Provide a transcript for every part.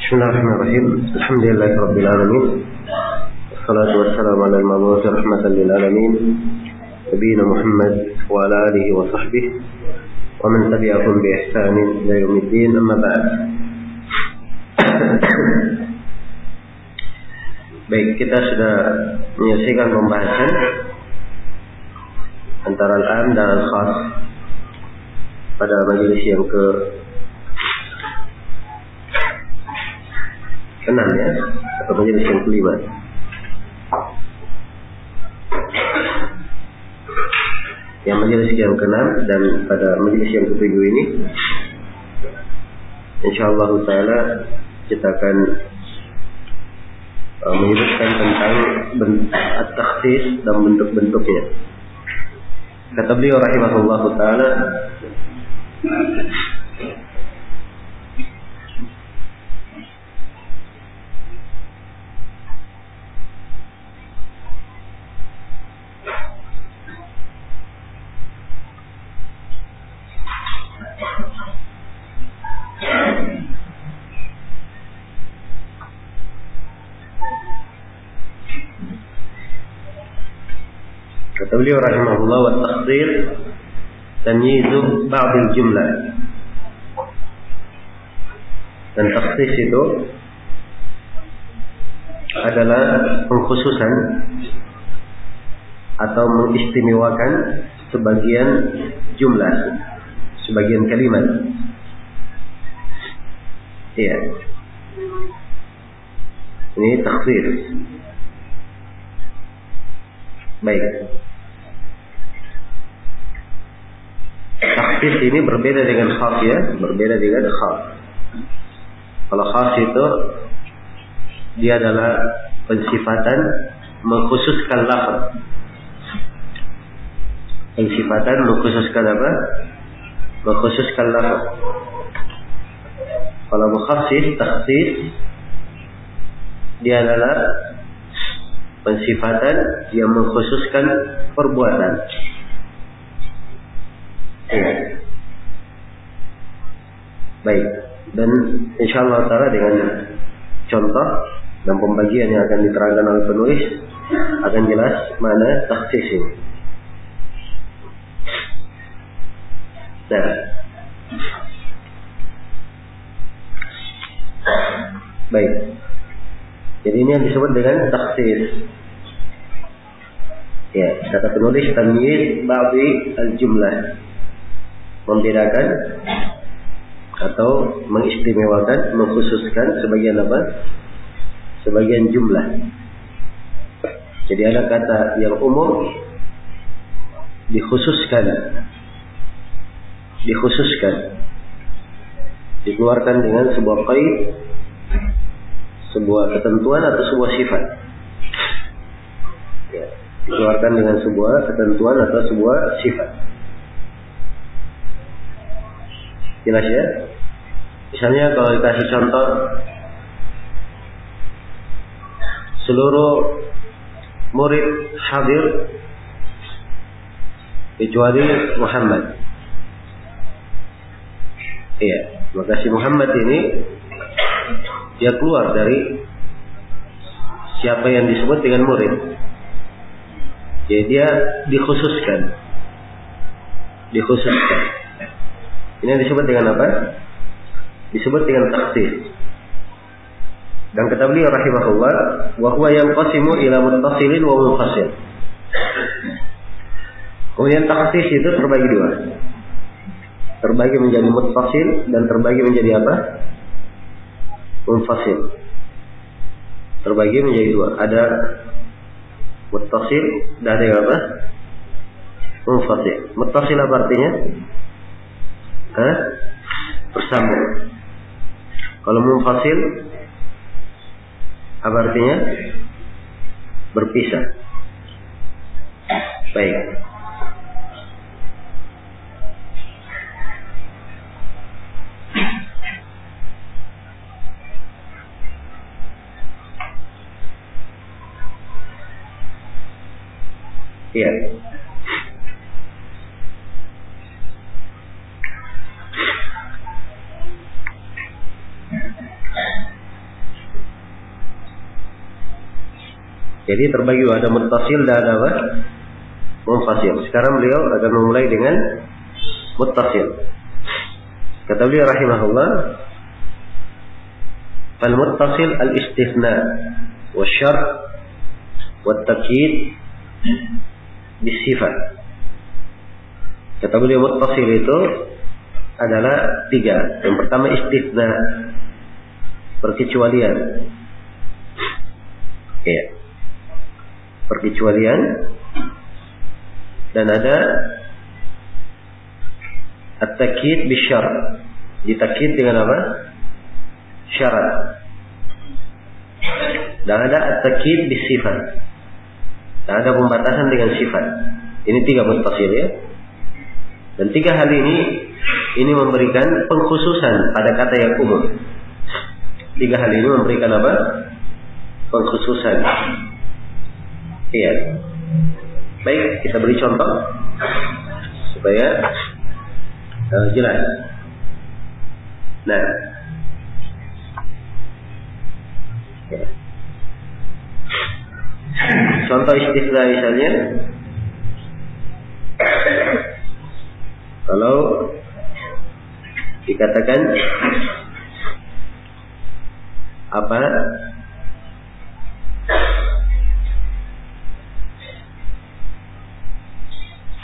Bismillahirrahmanirrahim. Alhamdulillahirabbil alamin. Wassalatu wassalamu ala al-mab'uts rahmatan lil alamin. Nabiyina Muhammad wa ala alihi wa sahbihi wa man tabi'ahum bi ihsanin ila yaumiddin. Amma ba'd. Baik, kita sudah menyelesaikan pembahasan antara al-am dan al-khas pada majelis yang ke-6 ya, atau majelis yang ke-5. Yang majelis yang ke-6 dan pada majelis yang ke-7 ini insyaallah taala kita akan menyebutkan tentang at-takhsis dan bentuk-bentuknya. Kata beliau rahimahullah taala, beliau rahimahullah wa takhsir tamyizu ba'd al-jumlah. Dan takhsis itu adalah pengkhususan atau mengistimewakan sebagian jumlah, sebagian kalimat. Iya. Ini takhsir. Baik. Takhsis ini berbeda dengan khas ya, berbeda dengan khas. Kalau khas itu dia adalah pensifatan mengkhususkan lafaz. Pensifatan mengkhususkan apa? Mengkhususkan lafaz. Kalau mukhassis, takhsis dia adalah pensifatan yang mengkhususkan perbuatan. Ya. Baik, dan insyaallah taala dengan contoh dan pembagian yang akan diterangkan oleh penulis akan jelas mana takhsis ini. Nah, baik. Jadi ini yang disebut dengan takhsis. Ya, kata penulis tamyiz ba'di al-jumlah. Membedakan atau mengistimewakan, mengkhususkan sebagian apa? Sebagian jumlah. Jadi ada kata yang umum dikhususkan, dikeluarkan dengan sebuah qaid, sebuah ketentuan atau sebuah sifat. Ya, dikeluarkan dengan sebuah ketentuan atau sebuah sifat. Jelas ya? Misalnya kalau dikasih contoh, seluruh murid hadir kecuali Muhammad. Iya, maka si Muhammad ini dia keluar dari siapa yang disebut dengan murid. Jadi dia dikhususkan. Ini yang disebut dengan apa? Disebut dengan takhsis. Dan kata beliau rahimahullah, wa huwa yanqasimu ila muttasilin wa munfasil. Kemudian takhsis itu terbagi dua. Terbagi menjadi muttasil dan terbagi menjadi apa? Munfasil. Terbagi menjadi dua. Ada muttasil dan ada yang apa? Munfasil. Muttasil apa artinya? Bersambung. Kalau munfasil apa artinya? Berpisah. Baik. Iya. Jadi terbagi ada muttasil dan ada apa? Munfasil. Sekarang beliau akan memulai dengan muttasil. Kata beliau rahimahullah, al-muttasil al-istithna wa syart wa takyid bisifat. Kata beliau muttasil itu adalah 3. Yang pertama istithna, perkecualian. Ya. Perkecualian. Dan ada at-takyid bisyart. Ditakyid dengan apa? Syarat. Dan ada at-takyid bisifat. Dan ada pembatasan dengan sifat. Ini 3 muttasil ya. Dan 3 hal ini memberikan pengkhususan pada kata yang umum. 3 hal ini memberikan apa? Pengkhususan. Iya. Baik, kita beri contoh supaya jelas. Nah, ya. Contoh istithna misalnya, kalau dikatakan apa?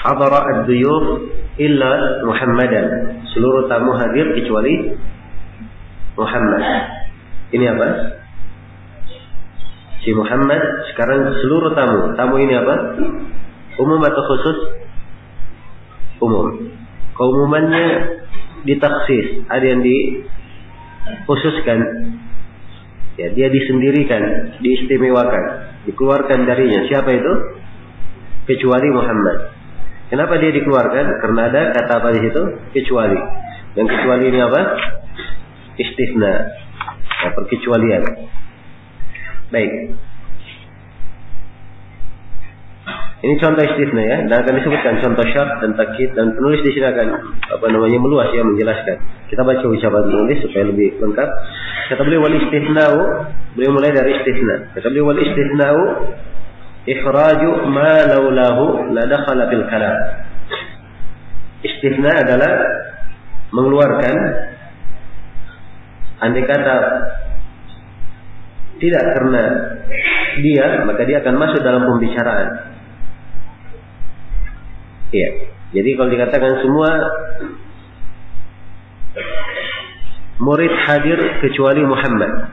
Hadara ad-duyuf illa Muhammadan. Seluruh tamu hadir kecuali Muhammad. Ini apa? Si Muhammad sekarang seluruh tamu. Tamu ini apa? Umum atau khusus? Umum. Keumumannya ditaksis, ada yang dikhususkan. Ya, dia disendirikan, diistimewakan, dikeluarkan darinya. Siapa itu? Kecuali Muhammad. Kenapa dia dikeluarkan? Karena ada kata apa di situ? Kecuali. Dan kecuali ini apa? Istithna. Ya, perkecualian. Baik. Ini contoh istithna ya. Dan akan disebutkan contoh syarat dan takyid, dan penulis di sini akan meluas ya, menjelaskan. Kita baca ucapan penulis supaya lebih lengkap. Kata beliau wal istithna'u, beliau mulai dari istithna. Kata beliau wal istithna'u ikhraju ma laulahu la dakhala fil kalam. Istithna adalah mengeluarkan, andai kata tidak karena dia, maka dia akan masuk dalam pembicaraan. Iya. Jadi kalau dikatakan semua murid hadir kecuali Muhammad.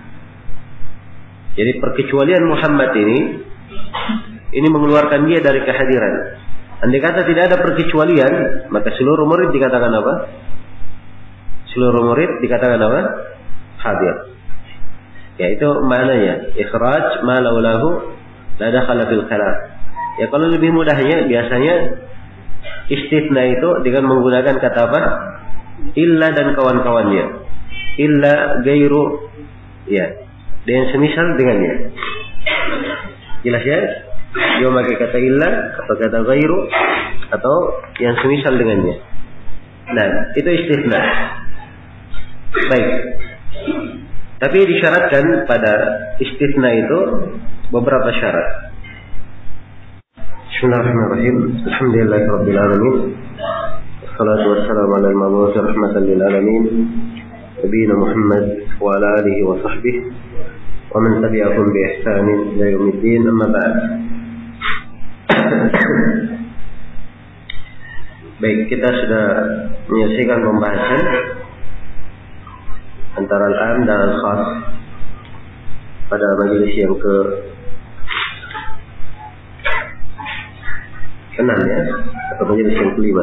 Jadi perkecualian Muhammad ini mengeluarkan dia dari kehadiran. Andai kata tidak ada perkecualian, maka seluruh murid dikatakan apa? Seluruh murid dikatakan apa? Hadir. Ya, itu maknanya. Ikhraj ma laulahu la dakhala fil kalam. Ya, kalau lebih mudahnya biasanya istithna itu dengan menggunakan kata apa? Illa dan kawan-kawannya. Illa gairu, ya, dan semisal dengannya. Jelas ya? Dia memakai kata illa atau kata gairu atau yang semisal dengannya. Nah, itu istithna. Baik. Tapi disyaratkan pada istithna itu beberapa syarat. Bismillahirrahmanirrahim. Alhamdulillahirabbil alamin. Wassalatu wassalamu ala al-mab'uts rahmatan lil alamin. Nabiyina Muhammad wa ala alihi wa sahbihi wa man tabi'ahum bi ihsanin ila yaumiddin. Amma ba'd. Baik, kita sudah menyelesaikan pembahasan antara al-am dan al-khas pada majelis yang ke-6 ya, atau majelis yang ke-5.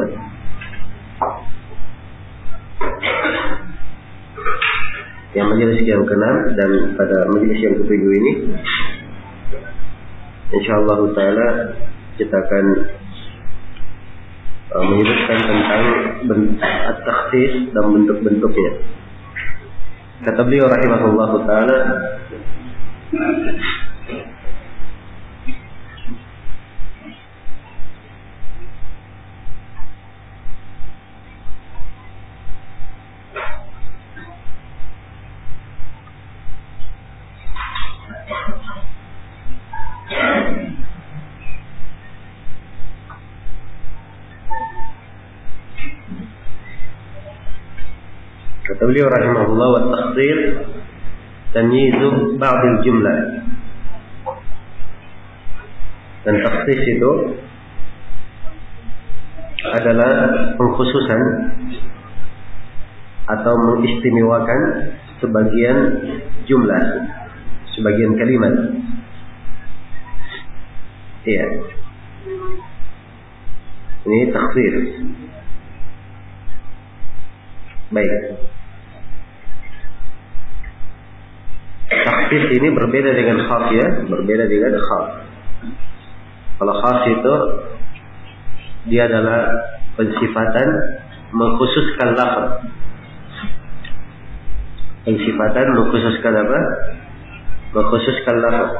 Yang majelis yang ke-6 dan pada majelis yang ke-7 ini insyaallah taala kita akan menyebutkan tentang at-takhsis dan bentuk-bentuknya. Kata beliau rahimahullah taala, beliau rahimahullah, wa takhsis tamyizu ba'dil jumlah. Dan takhsis itu adalah pengkhususan atau mengistimewakan sebagian jumlah, sebagian kalimat. Iya. Ini takhsis. Baik. Takhsis ini berbeda dengan khas ya, berbeda dengan khas. Kalau khas itu dia adalah pensifatan mengkhususkan lafaz. Pensifatan mengkhususkan apa? Mengkhususkan lafaz.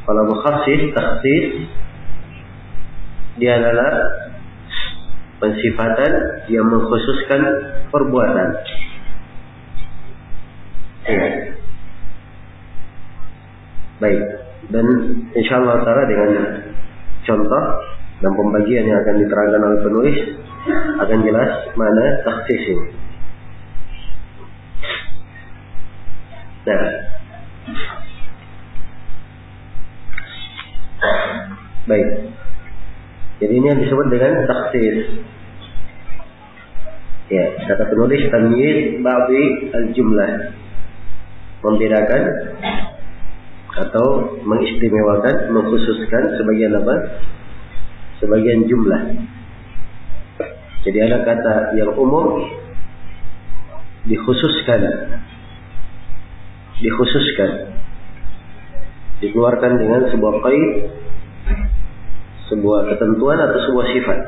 Kalau mukhassis, takhsis, dia adalah pensifatan yang mengkhususkan perbuatan. Ya. Baik. Dan insyaallah taala dengan contoh dan pembagian yang akan diterangkan oleh penulis akan jelas mana takhsis ini. Nah, baik. Jadi ini yang disebut dengan takhsis. Ya, kata penulis tamyiz ba'di al-jumlah, membedakan atau mengistimewakan, mengkhususkan sebagian apa? Sebagian jumlah. Jadi ada kata yang umum dikhususkan, dikeluarkan dengan sebuah qaid, sebuah ketentuan atau sebuah sifat.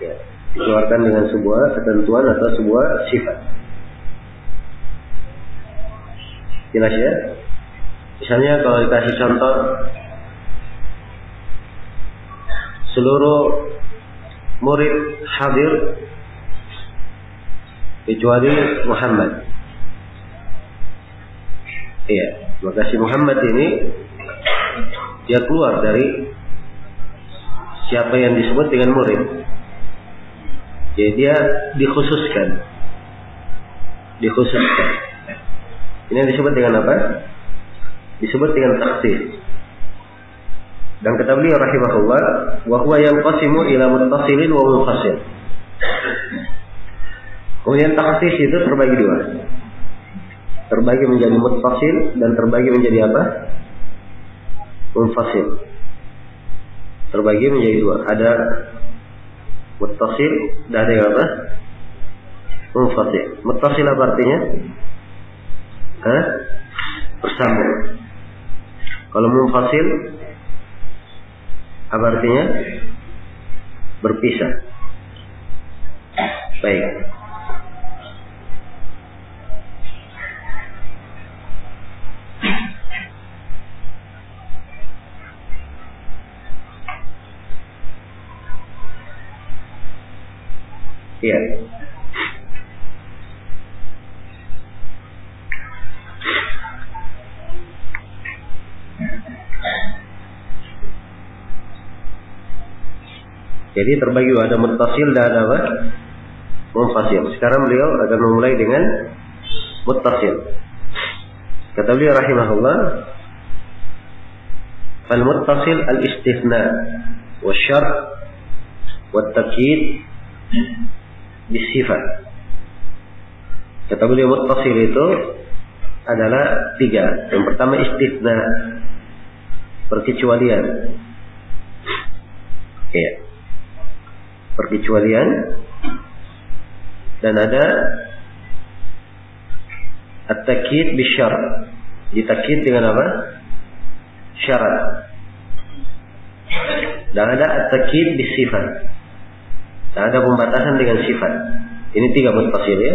Ya, dikeluarkan dengan sebuah ketentuan atau sebuah sifat. Jelas ya? Misalnya kalau dikasih contoh, seluruh murid hadir kecuali Muhammad. Iya, maka si Muhammad ini dia keluar dari siapa yang disebut dengan murid. Jadi dia dikhususkan. Ini yang disebut dengan apa? Disebut dengan takhsis. Dan kata beliau rahimahullah, wa huwa yanqasimu ila muttasilin wa munfasil. Kemudian takhsis itu terbagi dua. Terbagi menjadi muttasil dan terbagi menjadi apa? Munfasil. Terbagi menjadi dua. Ada muttasil dan ada yang apa? Munfasil. Muttasil apa artinya? Bersambung. Kalau munfasil apa artinya? Berpisah. Baik. Iya. Jadi terbagi ada muttasil dan ada apa? Munfasil. Sekarang beliau akan memulai dengan muttasil. Kata beliau rahimahullah, fal muttasil al istithna wa syart wa takyid bisifat. Kata beliau muttasil itu adalah tiga. Yang pertama istithna, perkecualian. Ya. Perkecualian. Dan ada at-takyid bisyara. Ditakyid dengan apa? Syarat. Dan ada at-takyid bisifat. Dan ada pembatasan dengan sifat. Ini tiga muttasil ya.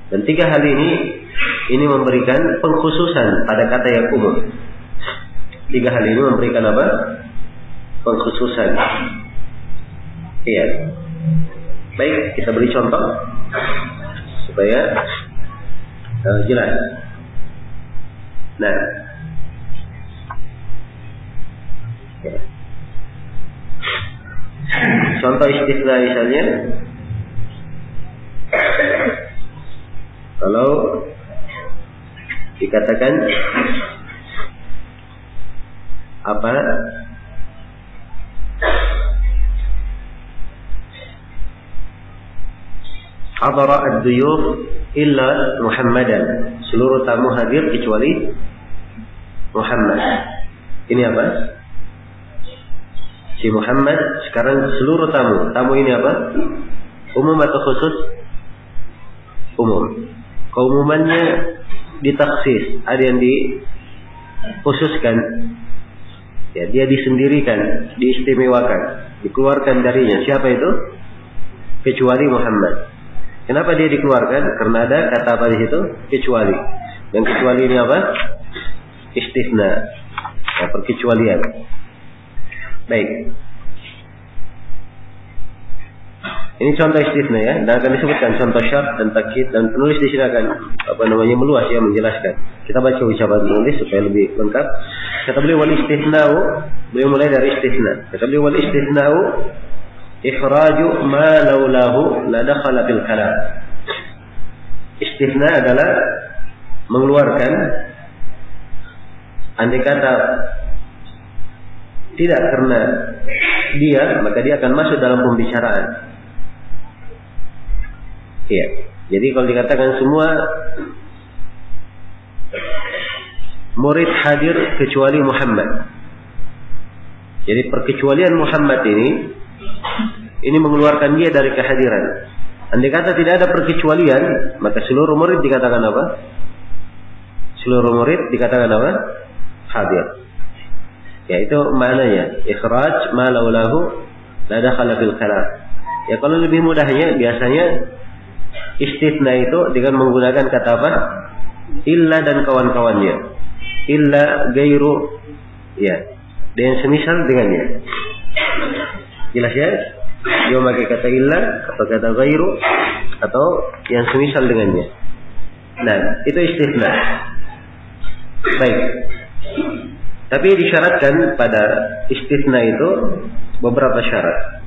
Dan tiga hal ini memberikan pengkhususan pada kata yang umum. Tiga hal ini memberikan apa? Pengkhususan. Iya. Baik, kita beri contoh supaya jelas. Nah, ya. Contoh istithna misalnya, Kalau dikatakan apa? Hadara ad-duyuf illa Muhammadan. Seluruh tamu hadir kecuali Muhammad. Ini apa? Si Muhammad sekarang seluruh tamu. Tamu ini apa? Umum atau khusus? Umum. Keumumannya ditaksis, ada yang dikhususkan. Ya, dia disendirikan, diistimewakan, dikeluarkan darinya. Siapa itu? Kecuali Muhammad. Kenapa dia dikeluarkan? Karena ada kata apa di situ? Kecuali. Dan kecuali ini apa? Istisna. Ya, perkecualian. Baik. Ini contoh istisna ya. Dan akan disebutkan contoh syarat dan takkid, dan penulis di sini akan meluas ya menjelaskan. Kita baca ucapan penulis supaya lebih lengkap. Kata beliau wal istisna'u, beliau mulai dari istisna. Kata beliau wal istisna'u ikhraju ma laulahu la dakhala fil kalam. Istisna adalah mengeluarkan, andai kata tidak karena dia, maka dia akan masuk dalam pembicaraan. Iya. Jadi kalau dikatakan semua murid hadir kecuali Muhammad. Jadi perkecualian Muhammad ini mengeluarkan dia dari kehadiran. Andai kata tidak ada perkecualian, maka seluruh murid dikatakan apa? Seluruh murid dikatakan apa? Hadir. Ya, itu maknanya. Ikhraj ma laulahu la dakhala fil kalam. Ya, kalau lebih mudahnya biasanya istisna itu dengan menggunakan kata apa? Illa dan kawan-kawannya. Illa gairu, ya, dan semisal dengannya. Jelas ya? Dia memakai kata illa atau kata gairu atau yang semisal dengannya. Nah, itu istisna. Baik. Tapi disyaratkan pada istisna itu beberapa syarat.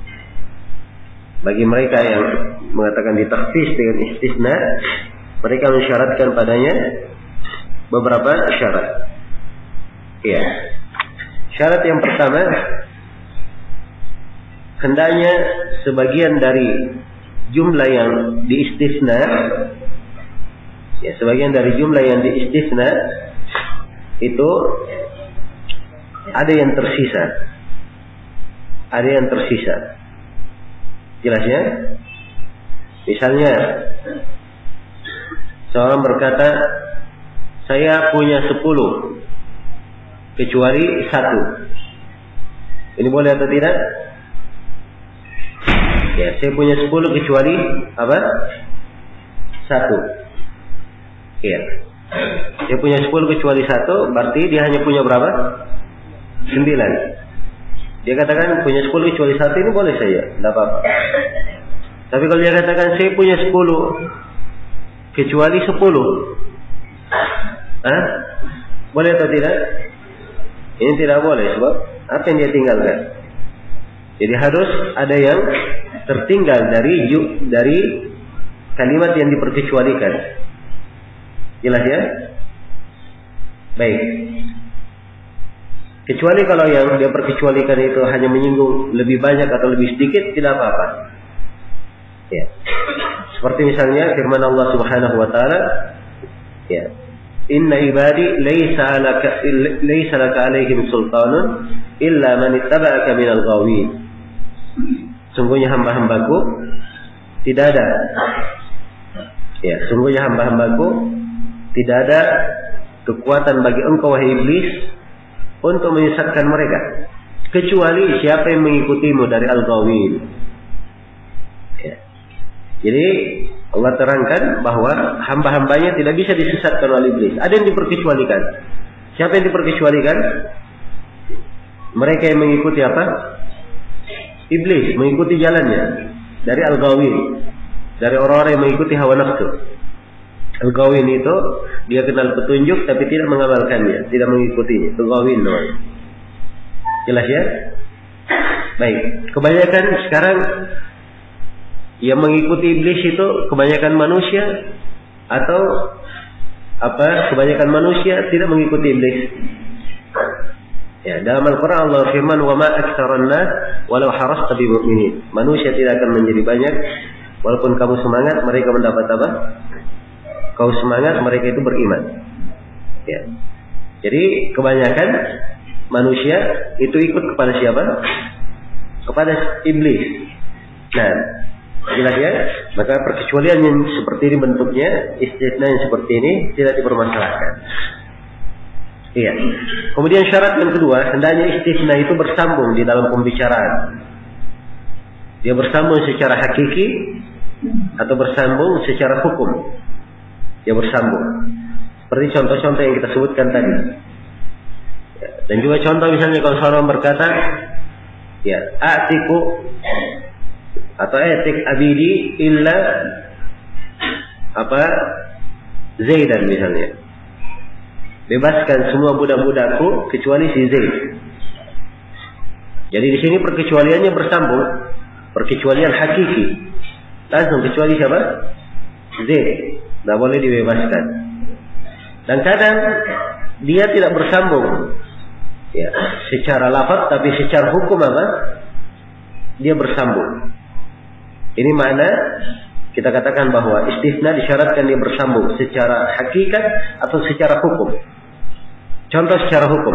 Bagi mereka yang mengatakan ditaksis dengan istisna, mereka mensyaratkan padanya beberapa syarat. Ya. Syarat yang pertama, hendaknya sebagian dari jumlah yang diistisna, ya, sebagian dari jumlah yang diistisna itu ada yang tersisa. Ada yang tersisa. Jelasnya? Misalnya seorang berkata, saya punya 10 kecuali 1. Ini boleh atau tidak? Ya, saya punya 10 kecuali apa? 1. Iya. Dia punya 10 kecuali 1, berarti dia hanya punya berapa? 9. Dia katakan punya 10 kecuali 1, ini boleh saja, tidak apa-apa. Tapi kalau dia katakan saya punya 10 kecuali 10, boleh atau tidak? Ini tidak boleh, sebab apa yang dia tinggalkan? Jadi harus ada yang tertinggal dari kalimat yang diperkecualikan. Jelas ya? Baik. Kecuali kalau yang dia perkecualikan itu hanya menyinggung lebih banyak atau lebih sedikit, tidak apa-apa. Ya. Seperti misalnya firman Allah Subhanahu wa taala, ya. Inna ibadi laysa laka alaihim sultanun illa man ittaba'aka minal ghawin. Sungguhnya hamba-hambaku tidak ada. Ya, sungguhnya hamba-hambaku tidak ada kekuatan bagi engkau wahai iblis untuk menyesatkan mereka, kecuali siapa yang mengikutimu dari al-ghawin. Ya. Jadi Allah terangkan bahwa hamba-hambanya tidak bisa disesatkan oleh iblis. Ada yang diperkecualikan. Siapa yang diperkecualikan? Mereka yang mengikuti apa? Iblis, mengikuti jalannya dari al-ghawin, dari orang-orang yang mengikuti hawa nafsu. Al-ghawin itu dia kenal petunjuk tapi tidak mengamalkannya, tidak mengikutinya. Itu ghawin namanya. Jelas ya? Baik. Kebanyakan sekarang yang mengikuti iblis itu kebanyakan manusia atau kebanyakan manusia tidak mengikuti iblis. Ya, dalam Al-Quran Allah firman, wa ma aktsarun nas walau harasta bimu'minin. Manusia tidak akan menjadi banyak walaupun kamu semangat, mereka mendapat apa? Kau semangat, mereka itu beriman. Ya. Jadi kebanyakan manusia itu ikut kepada siapa? Kepada iblis. Nah, jelas ya. Maka perkecualian yang seperti ini bentuknya, istisna yang seperti ini tidak dipermasalahkan. Iya. Kemudian syarat yang kedua, hendaknya istisna itu bersambung di dalam pembicaraan. Dia bersambung secara hakiki atau bersambung secara hukum. Dia bersambung. Seperti contoh-contoh yang kita sebutkan tadi. Ya. Dan juga contoh misalnya kalau seorang berkata, ya, atiku atau etik abidi illa Zaidan misalnya. Bebaskan semua budak-budakku kecuali si Zaid. Jadi di sini perkecualiannya bersambung, perkecualian hakiki. Langsung kecuali siapa? Zaid. Tidak boleh dibebaskan. Dan kadang dia tidak bersambung, ya, secara lafaz, tapi secara hukum dia bersambung. Ini makna kita katakan bahwa istisna disyaratkan dia bersambung secara hakikat atau secara hukum. Contoh secara hukum.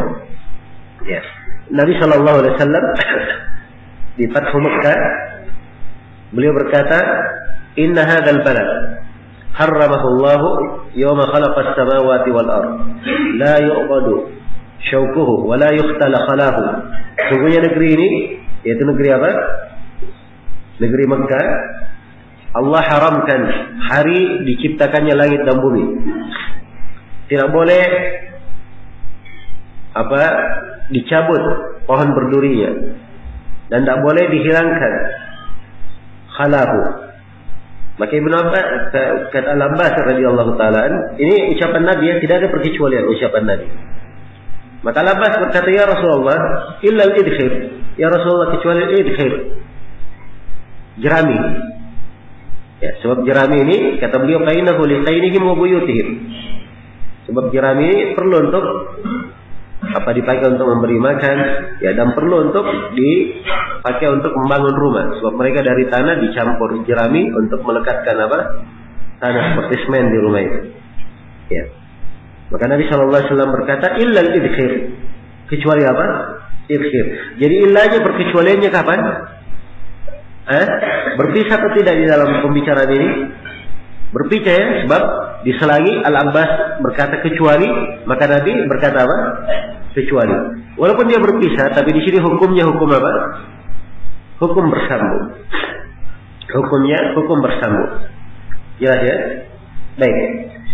Ya. Nabi SAW di Fathu Makkah beliau berkata, "Inna hadzal balad harramahu Allah yawma khalaqa as-samawati wal ard. La yu'qadu syaukuhu wa la yuqtala khalahu." Sungguhnya negeri ini, yaitu negeri apa? Negeri Makkah, Allah haramkan hari diciptakannya langit dan bumi. Tidak boleh dicabut pohon berdurinya dan tidak boleh dihilangkan khalahu. Maka Ibnu Abbas kata Al-Abbas radhiyallahu taala, ini ucapan Nabi yang tidak ada perkecualian ucapan Nabi. Maka Al-Abbas berkata, ya Rasulullah, illa al-idkhir. Ya Rasulullah, kecuali al-idkhir, jerami. Ya, sebab jerami ini kata beliau qainahu li qainihim wa buyutihim. Sebab jerami ini perlu untuk dipakai untuk memberi makan, ya, dan perlu untuk dipakai untuk membangun rumah. Sebab mereka dari tanah dicampur jerami untuk melekatkan tanah seperti semen di rumah itu. Ya. Maka Nabi SAW berkata illa al-idkhir, kecuali apa? Idkhir. Jadi illanya perkecualiannya kapan? Berpisah atau tidak di dalam pembicaraan ini? Berpisah ya, sebab diselangi Al-Abbas berkata kecuali, maka Nabi berkata apa? Kecuali. Walaupun dia berpisah, tapi di sini hukumnya hukum apa? Hukum bersambung. Hukumnya hukum bersambung. Jelas ya? Baik.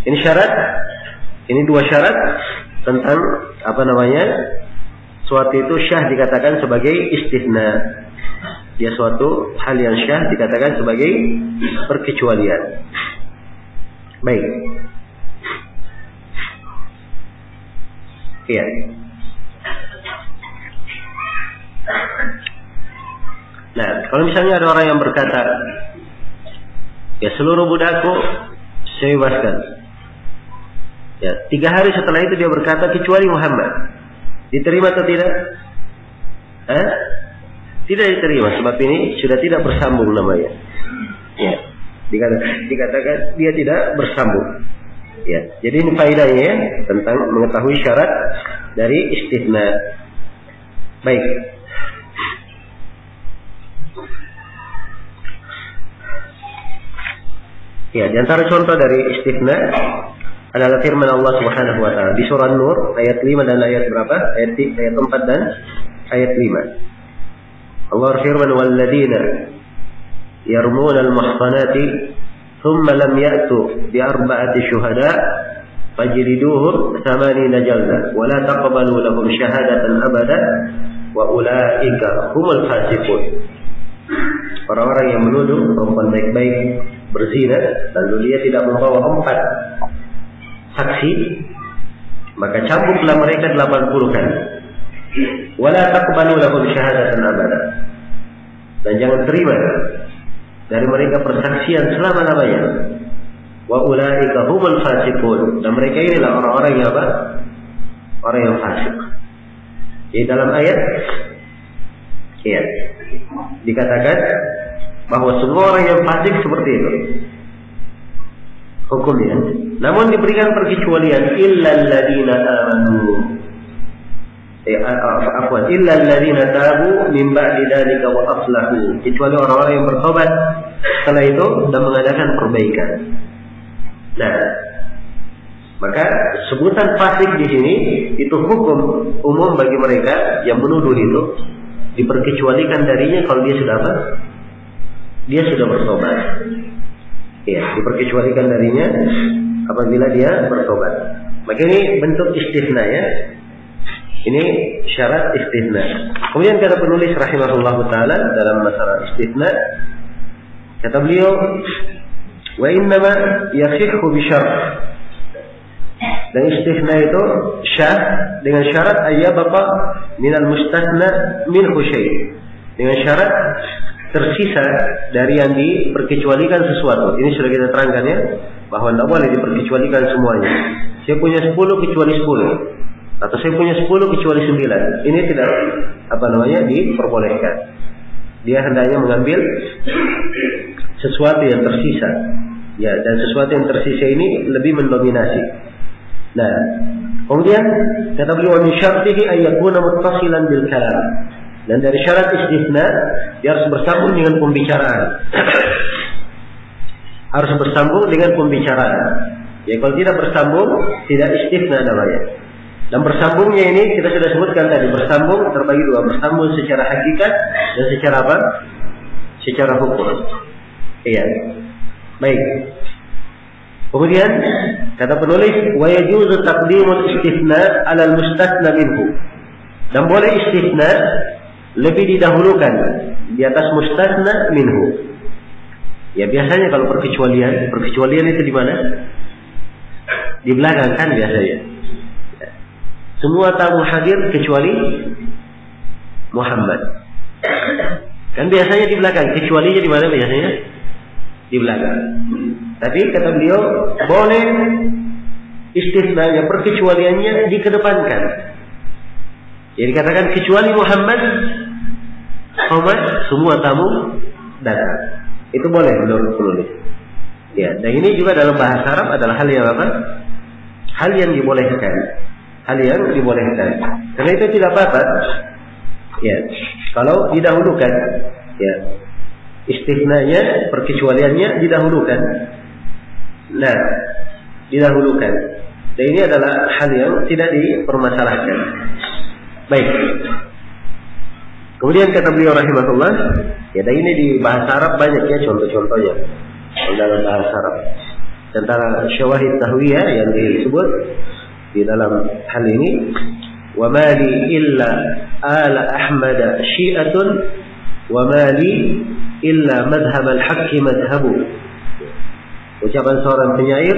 Ini syarat. Ini dua syarat tentang suatu itu syah dikatakan sebagai istisna. Dia suatu hal yang syah dikatakan sebagai perkecualian. Baik. Iya. Nah, kalau misalnya ada orang yang berkata, ya seluruh budakku saya bebaskan. Ya, 3 hari setelah itu dia berkata kecuali Muhammad. Diterima atau tidak? Tidak diterima, sebab ini sudah tidak bersambung namanya. Ya, dikatakan dia tidak bersambung. Ya, jadi ini faedahnya ya, tentang mengetahui syarat dari istisna. Baik. Ya, di antara contoh dari istisna adalah firman Allah Subhanahu wa taala di surah An-Nur ayat 5 dan ayat berapa? Ayat 4 dan ayat 5. Allah firman, "Walladzina yarmuna al-muhsanati thumma lam ya'tu bi arba'ati syuhada fajliduhum 80 jaldah wa la taqbalu lahum syahadatan abada wa ulaika humul fasiqun." Orang-orang yang menuduh perempuan baik-baik berzina lalu dia tidak membawa 4 saksi, maka cambuklah mereka 80 kali. Wala taqbalu lahum syahadatan abada. Dan jangan terima dari mereka persaksian selama-lamanya. Wa ulaika humul fasiqun, dan mereka inilah orang-orang yang apa? Orang yang fasik. Di dalam ayat ya, dikatakan bahwa semua orang yang fasik seperti itu hukumnya. Namun diberikan perkecualian, illal ladzina amanu. Illal ladzina tabu min ba'di dzalika wa aslahu. Kecuali orang-orang yang bertobat setelah itu dan mengadakan perbaikan. Nah, maka sebutan fasik di sini itu hukum umum bagi mereka yang menuduh itu, diperkecualikan darinya kalau dia sudah apa? Dia sudah bertobat. Ya, diperkecualikan darinya apabila dia bertobat. Maka ini bentuk istisna ya. Ini syarat istisna. Kemudian kata penulis rahimahullah taala dalam masalah istisna, kata beliau, wa innama yasihhu bi syart. Dan istisna itu syah dengan syarat ayyabqa minal mustasna minhu syai'. Dengan syarat tersisa dari yang diperkecualikan sesuatu. Ini sudah kita terangkan ya, bahwa tidak boleh diperkecualikan semuanya. Saya punya 10 kecuali 10, atau saya punya 10 kecuali 9. Ini tidak diperbolehkan. Dia hendaknya mengambil sesuatu yang tersisa. Ya, dan sesuatu yang tersisa ini lebih mendominasi. Nah, kemudian kata beliau, min syartihi ay yakuna muttasilan bil kalam. Dan dari syarat istisna, dia harus bersambung dengan pembicaraan. Harus bersambung dengan pembicaraan. Ya, kalau tidak bersambung, tidak istisna namanya. Dan bersambungnya ini kita sudah sebutkan tadi, bersambung terbagi dua, bersambung secara hakikat dan secara apa? Secara hukum. Iya. Baik. Kemudian kata penulis, wa yajuzu taqdimul istisna 'ala al-mustasna minhu. Dan boleh istisna lebih didahulukan di atas mustasna minhu. Ya, biasanya kalau perkecualian itu di mana? Di belakang kan biasanya. Ya. Semua tamu hadir kecuali Muhammad. Kan biasanya di belakang, kecualinya di mana biasanya? Di belakang. Tapi kata beliau, boleh istisnanya, perkecualiannya dikedepankan. Jadi katakan kecuali Muhammad, semua tamu datang. Itu boleh menurut penulis. Ya, dan ini juga dalam bahasa Arab adalah hal yang apa? Hal yang dibolehkan. Hal yang dibolehkan. Karena itu tidak apa-apa. Ya, kalau didahulukan, ya, istisnanya, perkecualiannya didahulukan. Nah, didahulukan. Dan ini adalah hal yang tidak dipermasalahkan. Baik. Kemudian kata beliau rahimahullah, ya, dan ini di bahasa Arab banyak ya contoh-contohnya dalam bahasa Arab. Tentang syawahid tahwiyah yang disebut di dalam hal ini, wa mali illa ala Ahmad syi'atun wa mali illa madhhab al-haqq madhhabu. Ucapan seorang penyair,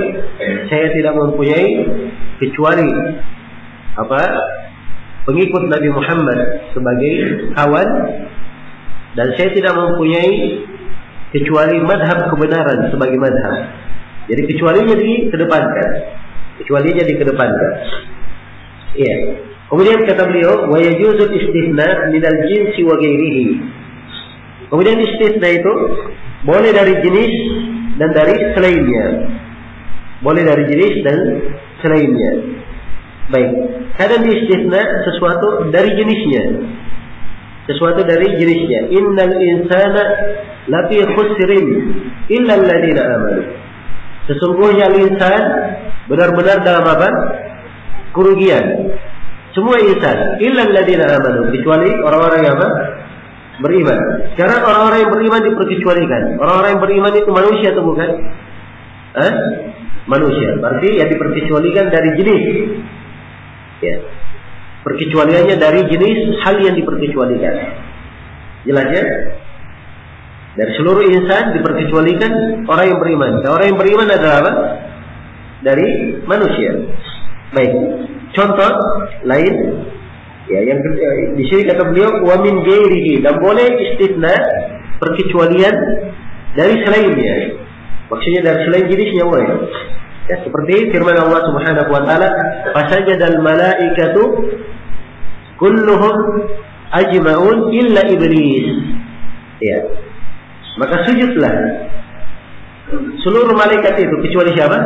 saya tidak mempunyai kecuali apa? Pengikut Nabi Muhammad sebagai kawan, dan saya tidak mempunyai kecuali madhab kebenaran sebagai madhab. Jadi kecualinya dikedepankan. Kecualinya dikedepankan. Iya. Kemudian kata beliau, wa yajuzul istisna minal jinsi wa ghairihi. Kemudian istisna itu boleh dari jenis dan dari selainnya. Boleh dari jenis dan selainnya. Baik. Kadang istisna sesuatu dari jenisnya. Sesuatu dari jenisnya. Innal insana lafi khusrin illa alladziina amanu. Sesungguhnya insan benar-benar dalam apa? Kerugian. Semua insan illa alladziina amanu, kecuali orang-orang yang apa? Beriman. Sekarang orang-orang yang beriman diperkecualikan. Orang-orang yang beriman itu manusia atau bukan? Manusia. Berarti yang diperkecualikan dari jenis. Ya. Perkecualiannya dari jenis hal yang diperkecualikan. Jelas ya? Dari seluruh insan diperkecualikan orang yang beriman. Dan orang yang beriman adalah apa? Dari manusia. Baik. Contoh lain, ya, yang di sini kata beliau wa min ghairihi, dan boleh istisna perkecualian dari selainnya. Maksudnya dari selain jenisnya boleh. Ya, seperti firman Allah Subhanahu wa taala, "Fasajadal malaikatu kulluhum ajma'un illa iblis." Ya. Maka sujudlah seluruh malaikat itu kecuali siapa?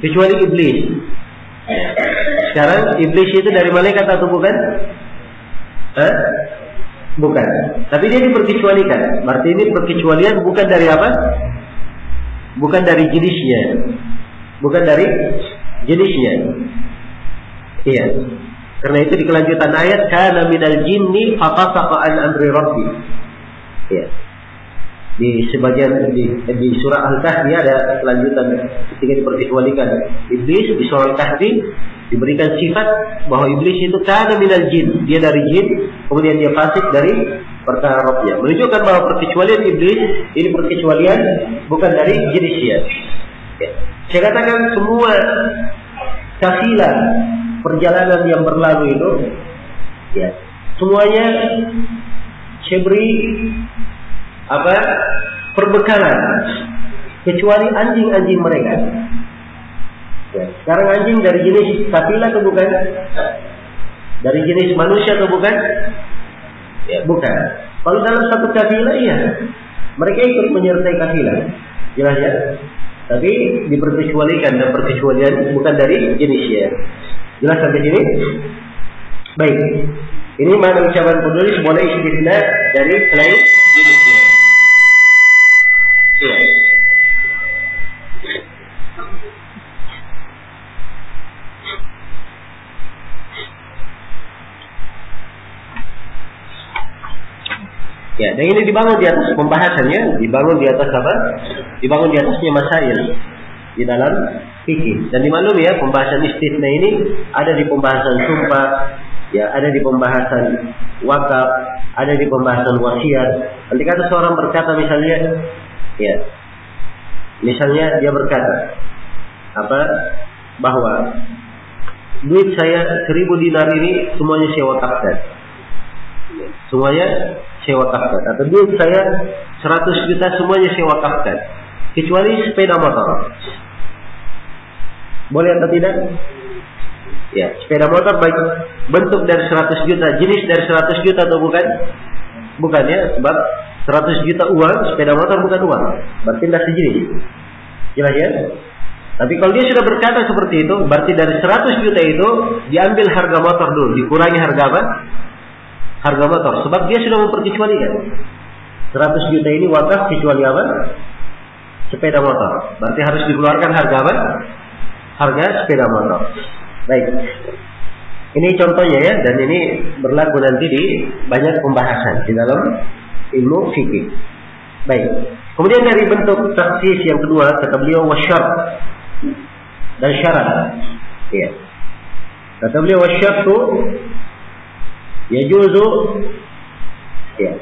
Kecuali iblis. Sekarang iblis itu dari malaikat atau bukan? Bukan. Tapi dia diperkecualikan. Berarti ini perkecualian bukan dari apa? Bukan dari jenisnya. Bukan dari jenisnya. Iya. Karena itu di kelanjutan ayat, kana minal jinni fafasaqa an amri rabbi. Iya. Di sebagian di surah Al-Kahfi ada kelanjutan ketika diperkecualikan iblis di surah Al-Kahfi diberikan sifat bahwa iblis itu kana minal jin, dia dari jin, kemudian dia fasik dari perkara Rabbnya, menunjukkan bahwa perkecualian iblis ini perkecualian bukan dari jenisnya. Ya. Saya katakan semua kafilah perjalanan yang berlalu itu, ya, semuanya saya beri perbekalan kecuali anjing-anjing mereka. Ya, sekarang anjing dari jenis kafilah atau bukan? Dari jenis manusia atau bukan? Ya, bukan. Kalau dalam satu kafilah, iya, mereka ikut menyertai kafilah, jelas ya. Tapi diperkecualikan, dan perkecualian bukan dari jenisnya. Jelas sampai sini? Baik. Ini mana ucapan penulis boleh istisna dari selain jenisnya. Iya. Ya, dan ini dibangun di atas pembahasannya, dibangun di atas apa? Dibangun di atasnya masail di dalam fikih. Dan dimaklumi ya, pembahasan istisna ini ada di pembahasan sumpah, ya, ada di pembahasan wakaf, ada di pembahasan wasiat. Nanti kata seorang berkata misalnya, ya, misalnya dia berkata bahwa duit saya 1000 dinar ini semuanya saya wakafkan. Semuanya saya wakafkan. Atau duit saya 100 juta semuanya saya wakafkan, kecuali sepeda motor. Boleh atau tidak? Ya, sepeda motor baik bentuk dari 100 juta, jenis dari 100 juta atau bukan? Bukan ya, sebab 100 juta uang, sepeda motor bukan uang. Berarti tidak sejenis. Jelas ya? Tapi kalau dia sudah berkata seperti itu, berarti dari 100 juta itu diambil harga motor dulu, dikurangi harga apa? Harga motor. Sebab dia sudah memperkecualikan. 100 juta ini wakaf kecuali apa? Sepeda motor. Berarti harus dikeluarkan harga apa? Harga sepeda motor. Baik. Ini contohnya ya, dan ini berlaku nanti di banyak pembahasan di dalam ilmu fikih. Baik. Kemudian dari bentuk taksis yang kedua, kata beliau wasyart dan syarat. Ya. Kata beliau wasyartu yajuzu ya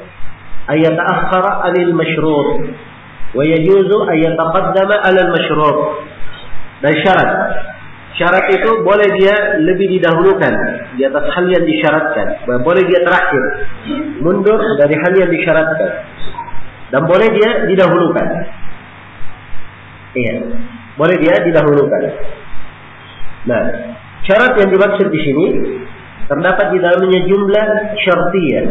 ayata'akhkhara 'anil masyrut wa yajuzu ayataqaddama 'alal masyrut. Dan syarat itu boleh dia lebih didahulukan di atas hal yang disyaratkan, boleh dia terakhir mundur dari hal yang disyaratkan, dan boleh dia didahulukan. Iya, boleh dia didahulukan. Nah, syarat yang dimaksud di sini terdapat di dalamnya jumlah syartiyah.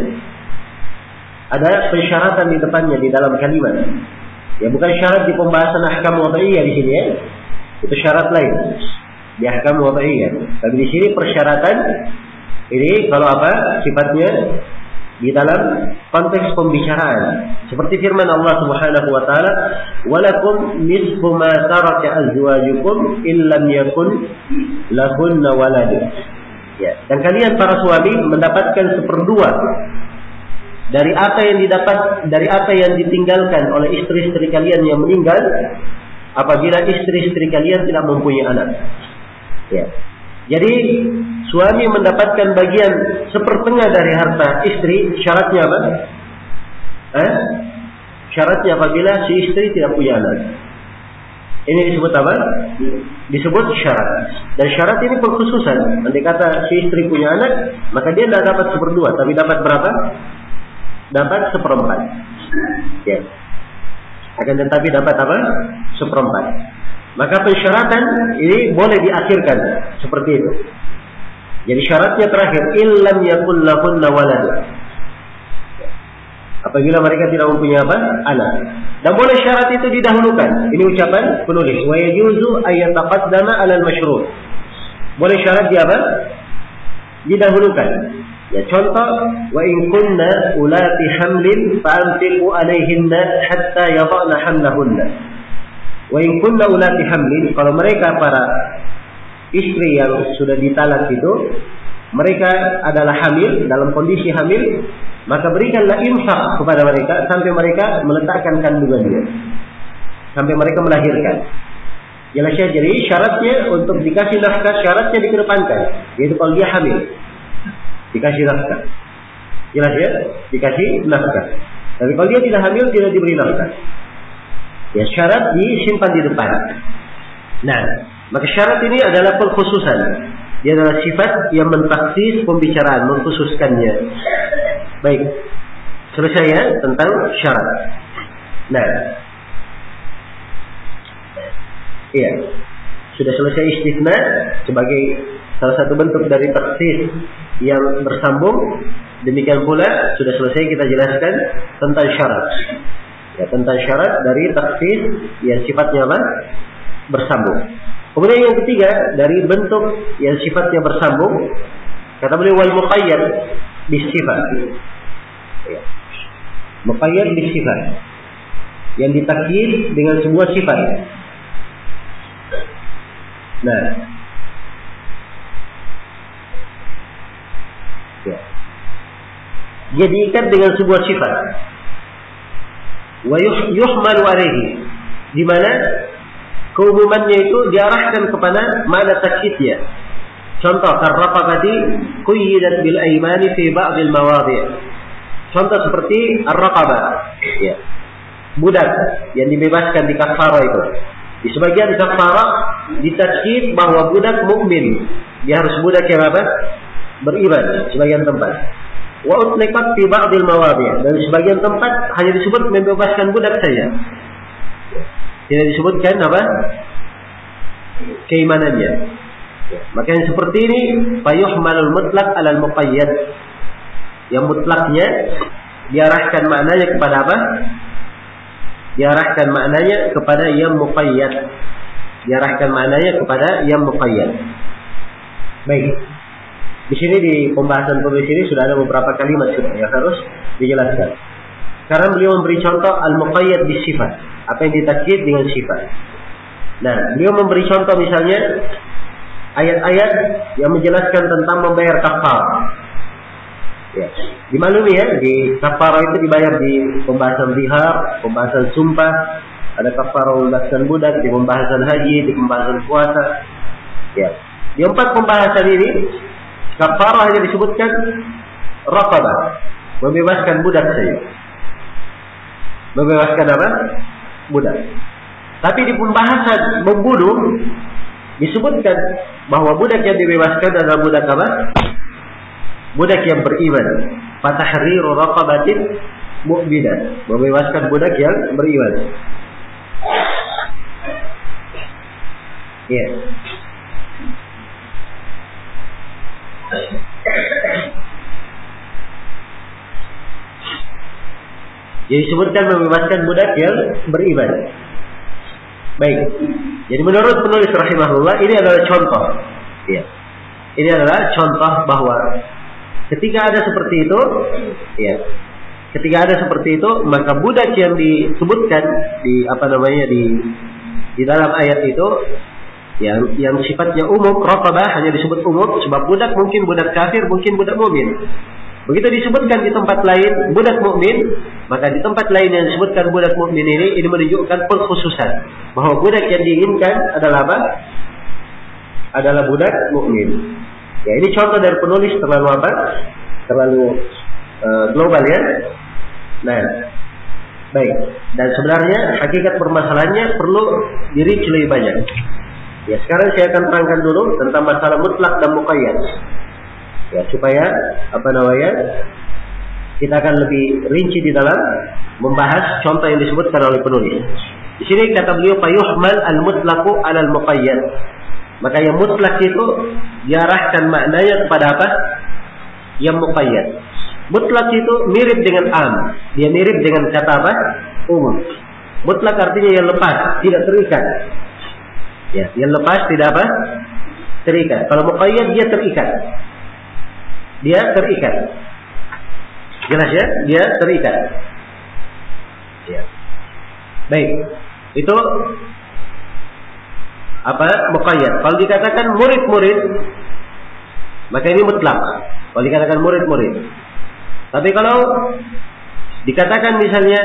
Ada persyaratan di depannya di dalam kalimat. Ya, bukan syarat di pembahasan ahkam wad'iyah di sini ya. Itu syarat lain di ahkam wad'iyah. Tapi di sini persyaratan ini kalau apa? Sifatnya di dalam konteks pembicaraan. Seperti firman Allah Subhanahu wa taala, "Walakum nisfu ma taraka azwajukum illam yakun lahunna walad." Ya, dan kalian para suami mendapatkan 1/2 dari apa yang ditinggalkan oleh istri-istri kalian yang meninggal apabila istri-istri kalian tidak mempunyai anak. Ya. Jadi suami mendapatkan bagian 1/2 dari harta istri, syaratnya apa? Syaratnya apabila si istri tidak punya anak. Ini disebut apa? Disebut syarat. Dan syarat ini pengkhususan. Andai kata si istri punya anak, maka dia tidak dapat 1/2, tapi dapat berapa? Dapat 1/4. Ya. Akan tetapi dapat apa? Seperempat. Maka pensyaratan ini boleh diakhirkan seperti itu. Jadi syaratnya terakhir, illam yakul lahunna walad. Apabila mereka tidak mempunyai apa? Anak. Dan boleh syarat itu didahulukan. Ini ucapan penulis. Wa yajuzu ayyataqaddama 'alal masyrut. Boleh syarat dia apa? Didahulukan. Ya contoh, wa in kunna ulati hamlin fa'anfiqu 'alayhinna hatta yadhana hamlahunna. Wa in kunna ulati hamlin, kalau mereka para istri yang sudah ditalak itu, mereka adalah hamil, dalam kondisi hamil, maka berikanlah infak kepada mereka sampai mereka meletakkan kandungannya, sampai mereka melahirkan. Jelas ya, jadi syaratnya untuk dikasih nafkah, syaratnya dikedepankan, yaitu kalau dia hamil dikasih nafkah. Jelas ya, dikasih nafkah. Tapi kalau dia tidak hamil, tidak diberi nafkah. Ya, syarat disimpan di depan. Nah, maka syarat ini adalah pengkhususan. Dia adalah sifat yang mentaksis pembicaraan, mengkhususkannya. Baik, selesai ya tentang syarat. Nah, iya, sudah selesai istisna sebagai salah satu bentuk dari taksis yang bersambung. Demikian pula sudah selesai kita jelaskan tentang syarat. Ya, tentang syarat dari taksis yang sifatnya apa? Bersambung. Kemudian yang ketiga dari bentuk yang sifatnya bersambung, kata beliau wal muqayyad bisifat. Ya. Muqayyad bisifat yang ditakyid dengan sebuah sifat. Nah, ya. Dia diikat dengan sebuah sifat. Wa yuhmalu alaihi, di mana keumumannya itu diarahkan kepada mana takyidnya. Contoh, ar-raqabati quyyidat bil aymani fi ba'd al mawadhi'. Contoh seperti ar-raqabah, ya. Budak yang dibebaskan di kafarah itu. Di sebagian kafarah ditakyid bahwa budak mukmin, dia harus budak yang apa? Beriman, sebagian tempat. Wa utliqat fi ba'd al mawadhi', dan sebagian tempat hanya disebut membebaskan budak saja. Tidak disebutkan apa? Keimanannya. Ya. Maka yang seperti ini fayuhmalul mutlaq 'alal muqayyad. Yang mutlaknya diarahkan maknanya kepada apa? Diarahkan maknanya kepada yang muqayyad. Diarahkan maknanya kepada yang muqayyad. Baik. Di sini di pembahasan penulis ini sudah ada beberapa kalimat yang harus dijelaskan. Sekarang beliau memberi contoh al-muqayyad bisifat, apa yang ditakyid dengan sifat. Nah, beliau memberi contoh misalnya ayat-ayat yang menjelaskan tentang membayar kafarah. Ya, dimaklumi ya, di kafarah itu dibayar di pembahasan zihar, pembahasan sumpah, ada kafarah membebaskan budak, di pembahasan haji, di pembahasan puasa. Ya, di 4 pembahasan ini kafarah hanya disebutkan raqabah, membebaskan budak saja. Membebaskan apa? Budak. Tapi di pembahasan membunuh disebutkan bahwa budak yang dibebaskan adalah budak apa? Budak yang beriman. Fatahriru raqabatin mu'minah, membebaskan budak yang beriman. Ya. Jadi disebutkan membebaskan budak yang beriman. Baik. Jadi menurut penulis rahimahullah ini adalah contoh. Ya. Ini adalah contoh bahwa ketika ada seperti itu, ya. Ketika ada seperti itu, maka budak yang disebutkan di di dalam ayat itu yang sifatnya umum, raqabah hanya disebut umum sebab budak mungkin budak kafir, mungkin budak mukmin. Begitu disebutkan di tempat lain budak mukmin, maka di tempat lain yang disebutkan budak mukmin ini menunjukkan pengkhususan bahwa budak yang diinginkan adalah apa? Adalah budak mukmin. Ya, ini contoh dari penulis terlalu apa? Terlalu global ya. Nah, baik. Dan sebenarnya hakikat permasalahannya perlu dirinci lebih banyak. Ya, sekarang saya akan terangkan dulu tentang masalah mutlak dan muqayyad. Ya, supaya kita akan lebih rinci di dalam membahas contoh yang disebutkan oleh penulis. Di sini kata beliau fayuhmal al-mutlaqu 'ala al-muqayyad. Maka yang mutlak itu diarahkan maknanya kepada apa? Yang muqayyad. Mutlak itu mirip dengan am. Dia mirip dengan kata apa? Umum. Mutlak artinya yang lepas, tidak terikat. Ya, yang lepas tidak apa? Terikat. Kalau muqayyad dia terikat. Dia terikat. Jelas ya? Dia terikat. Ya. Baik. Itu apa? Muqayyad. Kalau dikatakan murid-murid, maka ini mutlak. Kalau dikatakan murid-murid. Tapi kalau dikatakan misalnya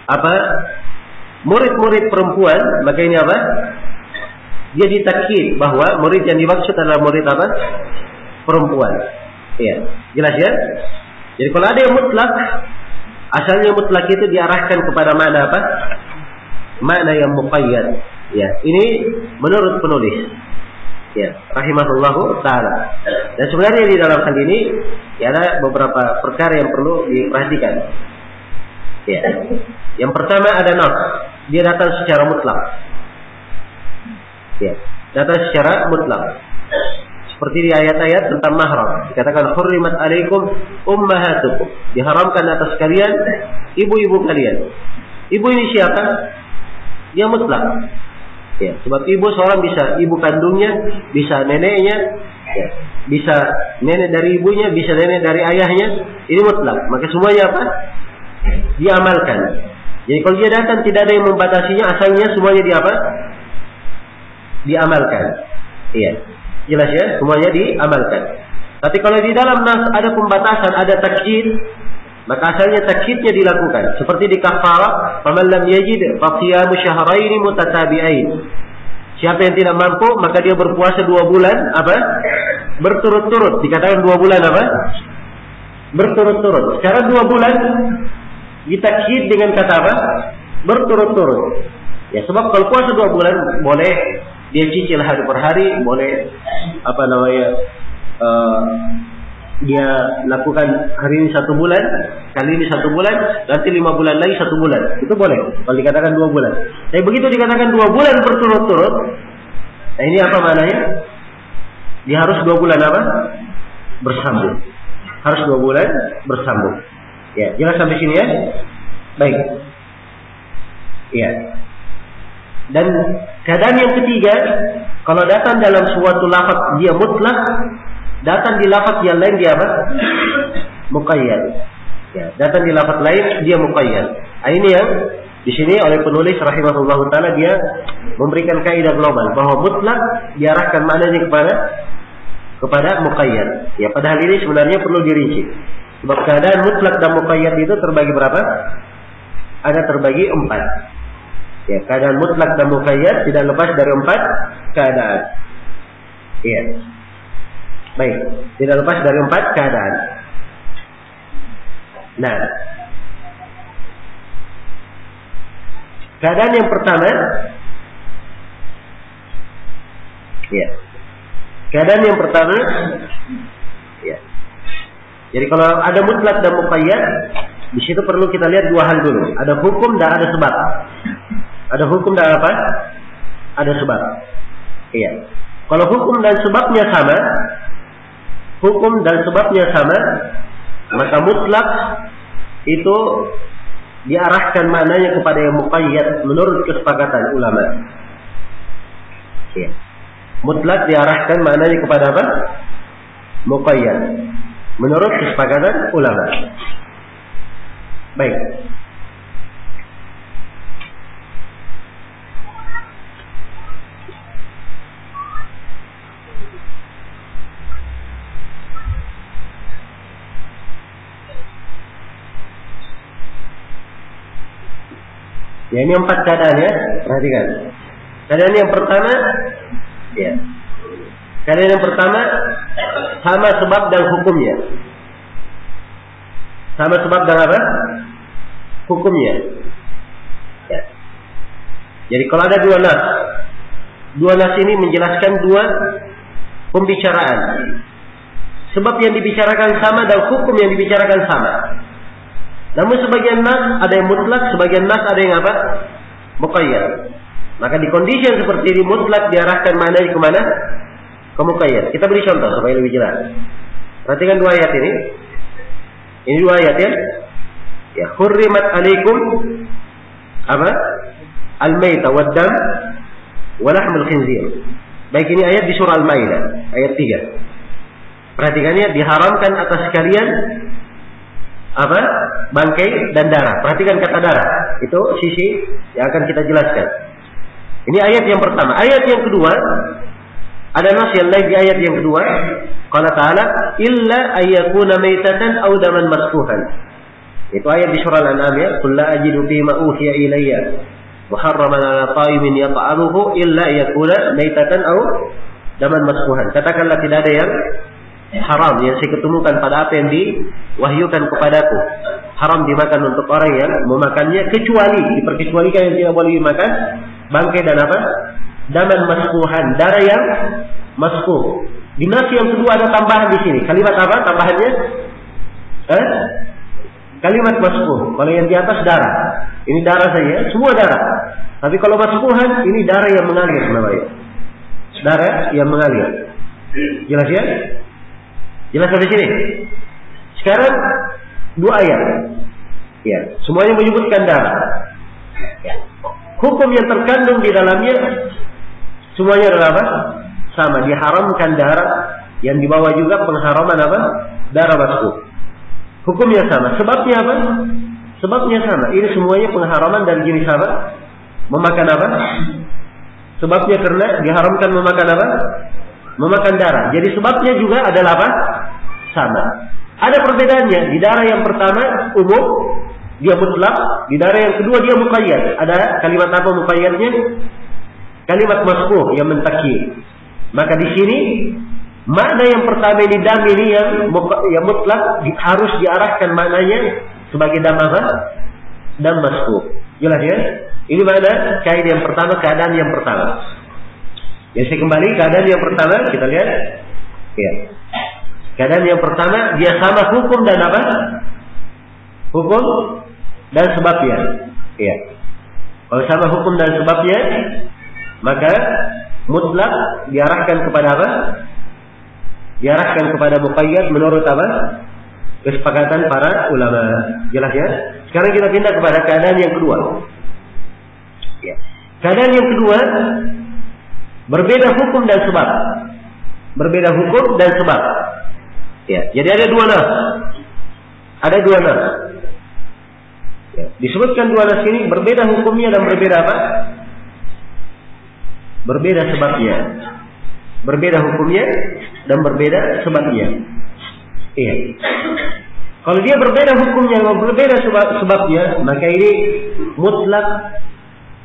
apa? Murid-murid perempuan, maka ini apa? Dia ditakkid bahwa murid yang dimaksud adalah murid apa? Perempuan. Iya, jelas ya? Jadi kalau ada yang mutlak, asalnya mutlak itu diarahkan kepada makna apa? Makna yang muqayyad. Ya, ini menurut penulis. Ya, rahimahullahu taala. Dan sebenarnya di dalam hal ini ya ada beberapa perkara yang perlu diperhatikan. Ya. Yang pertama ada nas. Dia datang secara mutlak. Ya, datang secara mutlak. Seperti di ayat-ayat tentang mahram. Dikatakan hurrimat alaikum ummahatukum. Diharamkan atas kalian ibu-ibu kalian. Ibu ini siapa? Dia mutlak. Ya, sebab ibu seorang bisa ibu kandungnya, bisa neneknya, ya, bisa nenek dari ibunya, bisa nenek dari ayahnya. Ini mutlak. Maka semuanya apa? Diamalkan. Jadi kalau dia datang tidak ada yang membatasinya, asalnya semuanya di apa? Diamalkan. Iya. Jelas ya? Semuanya diamalkan. Tapi kalau di dalam nas ada pembatasan, ada takyid, maka asalnya takyidnya dilakukan. Seperti di kafarah, faman lam yajid fa siyamu syahrayn mutatabi'ain. Siapa yang tidak mampu, maka dia berpuasa 2 bulan apa? Berturut-turut. Dikatakan 2 bulan apa? Berturut-turut. Sekarang 2 bulan ditakyid dengan kata apa? Berturut-turut. Ya, sebab kalau puasa 2 bulan boleh dia cicil hari per hari, boleh apa namanya? Dia lakukan hari ini 1 bulan, kali ini 1 bulan, nanti 5 bulan lagi 1 bulan. Itu boleh kalau dikatakan 2 bulan. Tapi begitu dikatakan 2 bulan berturut-turut, nah ini apa maknanya? Dia harus 2 bulan apa? Bersambung. Harus 2 bulan bersambung. Ya, jelas sampai sini ya? Baik. Ya. Dan keadaan yang ketiga, kalau datang dalam suatu lafaz dia mutlak, datang di lafaz yang lain dia apa? Muqayyad. Ya, datang di lafaz lain dia muqayyad. Nah, ini yang di sini oleh penulis rahimahullahu taala dia memberikan kaidah global bahwa mutlak diarahkan maknanya kepada muqayyad. Ya, padahal ini sebenarnya perlu dirinci. Sebab keadaan mutlak dan muqayyad itu terbagi berapa? Ada terbagi 4. Ya, keadaan mutlak dan muqayyad tidak lepas dari 4 keadaan. Iya. Baik, tidak lepas dari 4 keadaan. Nah, keadaan yang pertama, ya, keadaan yang pertama, ya. Jadi kalau ada mutlak dan muqayyad, di situ perlu kita lihat 2 hal dulu. Ada hukum dan ada sebab. Ada hukum dan apa? Ada sebab. Iya. Kalau hukum dan sebabnya sama, hukum dan sebabnya sama, maka mutlak itu diarahkan maknanya kepada yang muqayyad menurut kesepakatan ulama. Ya. Mutlak diarahkan maknanya kepada apa? Muqayyad menurut kesepakatan ulama. Baik. Ya, ini 4 keadaan ya, perhatikan. Keadaan yang pertama, ya. Keadaan yang pertama sama sebab dan hukumnya. Sama sebab dan apa? Hukumnya. Ya. Jadi kalau ada 2 nas, 2 nas ini menjelaskan 2 pembicaraan. sebab yang dibicarakan sama dan hukum yang dibicarakan sama. Namun sebagian nas ada yang mutlak, sebagian nas ada yang apa? Muqayyad. Maka di kondisi yang seperti ini mutlak diarahkan maknanya kemana? Ke muqayyad. Kita beri contoh supaya lebih jelas. Perhatikan dua ayat ini. Ini dua ayat ya. Ya, hurrimat alaikum apa? Al-maita wad-dam wa lahmul khinzir. Baik, ini ayat di surah Al-Maidah ayat 3. Perhatikannya, diharamkan atas kalian apa? Bangkai dan darah. Perhatikan kata darah. Itu sisi yang akan kita jelaskan. Ini ayat yang pertama. Ayat yang kedua, ada nas yang lain di ayat yang kedua. Qala ta'ala illa ayyakuna maitatan aw daman masfuhan. Itu ayat di surah Al-An'am ya. Qul la ajidu fi ma uhiya ilayya muharraman 'ala ta'imin yata'amuhu illa ayyakuna maitatan aw daman masfuhan. Katakanlah tidak ada yang haram yang saya ketemukan pada apa yang diwahyukan kepadaku. Haram dimakan untuk orang yang memakannya, kecuali diperkecualikan yang tidak boleh dimakan bangkai dan apa? Daman masfuhan, darah yang masfuh. Di nas yang kedua ada tambahan di sini. Kalimat apa tambahannya? Kalimat masfuh. Kalau yang di atas darah. Ini darah saja, semua darah. Tapi kalau masfuhan ini darah yang mengalir namanya. Darah yang mengalir. Jelas ya? Jelas sampai sini. Sekarang dua ayat. Ya, semuanya menyebutkan darah. Ya. Hukum yang terkandung di dalamnya semuanya adalah apa? Sama, diharamkan darah, yang dibawa juga pengharaman apa? Darah masfuh. Hukumnya sama. Sebabnya apa? Sebabnya sama. Ini semuanya pengharaman dari jenis apa? Memakan apa? Sebabnya karena diharamkan memakan apa? Memakan darah. Jadi sebabnya juga adalah apa? Sama. Ada perbedaannya. Di darah yang pertama umum, dia mutlak. Di darah yang kedua dia muqayyad. Ada kalimat apa muqayyadnya? Kalimat masfuh yang mentakyi. Maka di sini makna yang pertama ini dam ini yang mutlak harus diarahkan maknanya sebagai dam apa? Dam masfuh. Jelas ya? Ini makna kaidah yang pertama, keadaan yang pertama. Ya, saya kembali keadaan yang pertama kita lihat. Ya. Keadaan yang pertama dia sama hukum dan apa? Hukum dan sebabnya. Ya. Kalau sama hukum dan sebabnya, maka mutlak diarahkan kepada apa? Diarahkan kepada muqayyad menurut apa? Kesepakatan para ulama. Jelas ya? Sekarang kita pindah kepada keadaan yang kedua. Ya. Keadaan yang kedua berbeda hukum dan sebab. Berbeda hukum dan sebab. Ya, jadi ada dua nas. Ada dua nas. Ya, disebutkan dua nas ini berbeda hukumnya dan berbeda apa? Berbeda sebabnya. Berbeda hukumnya dan berbeda sebabnya. Iya. Kalau dia berbeda hukumnya dan berbeda sebabnya, maka ini mutlak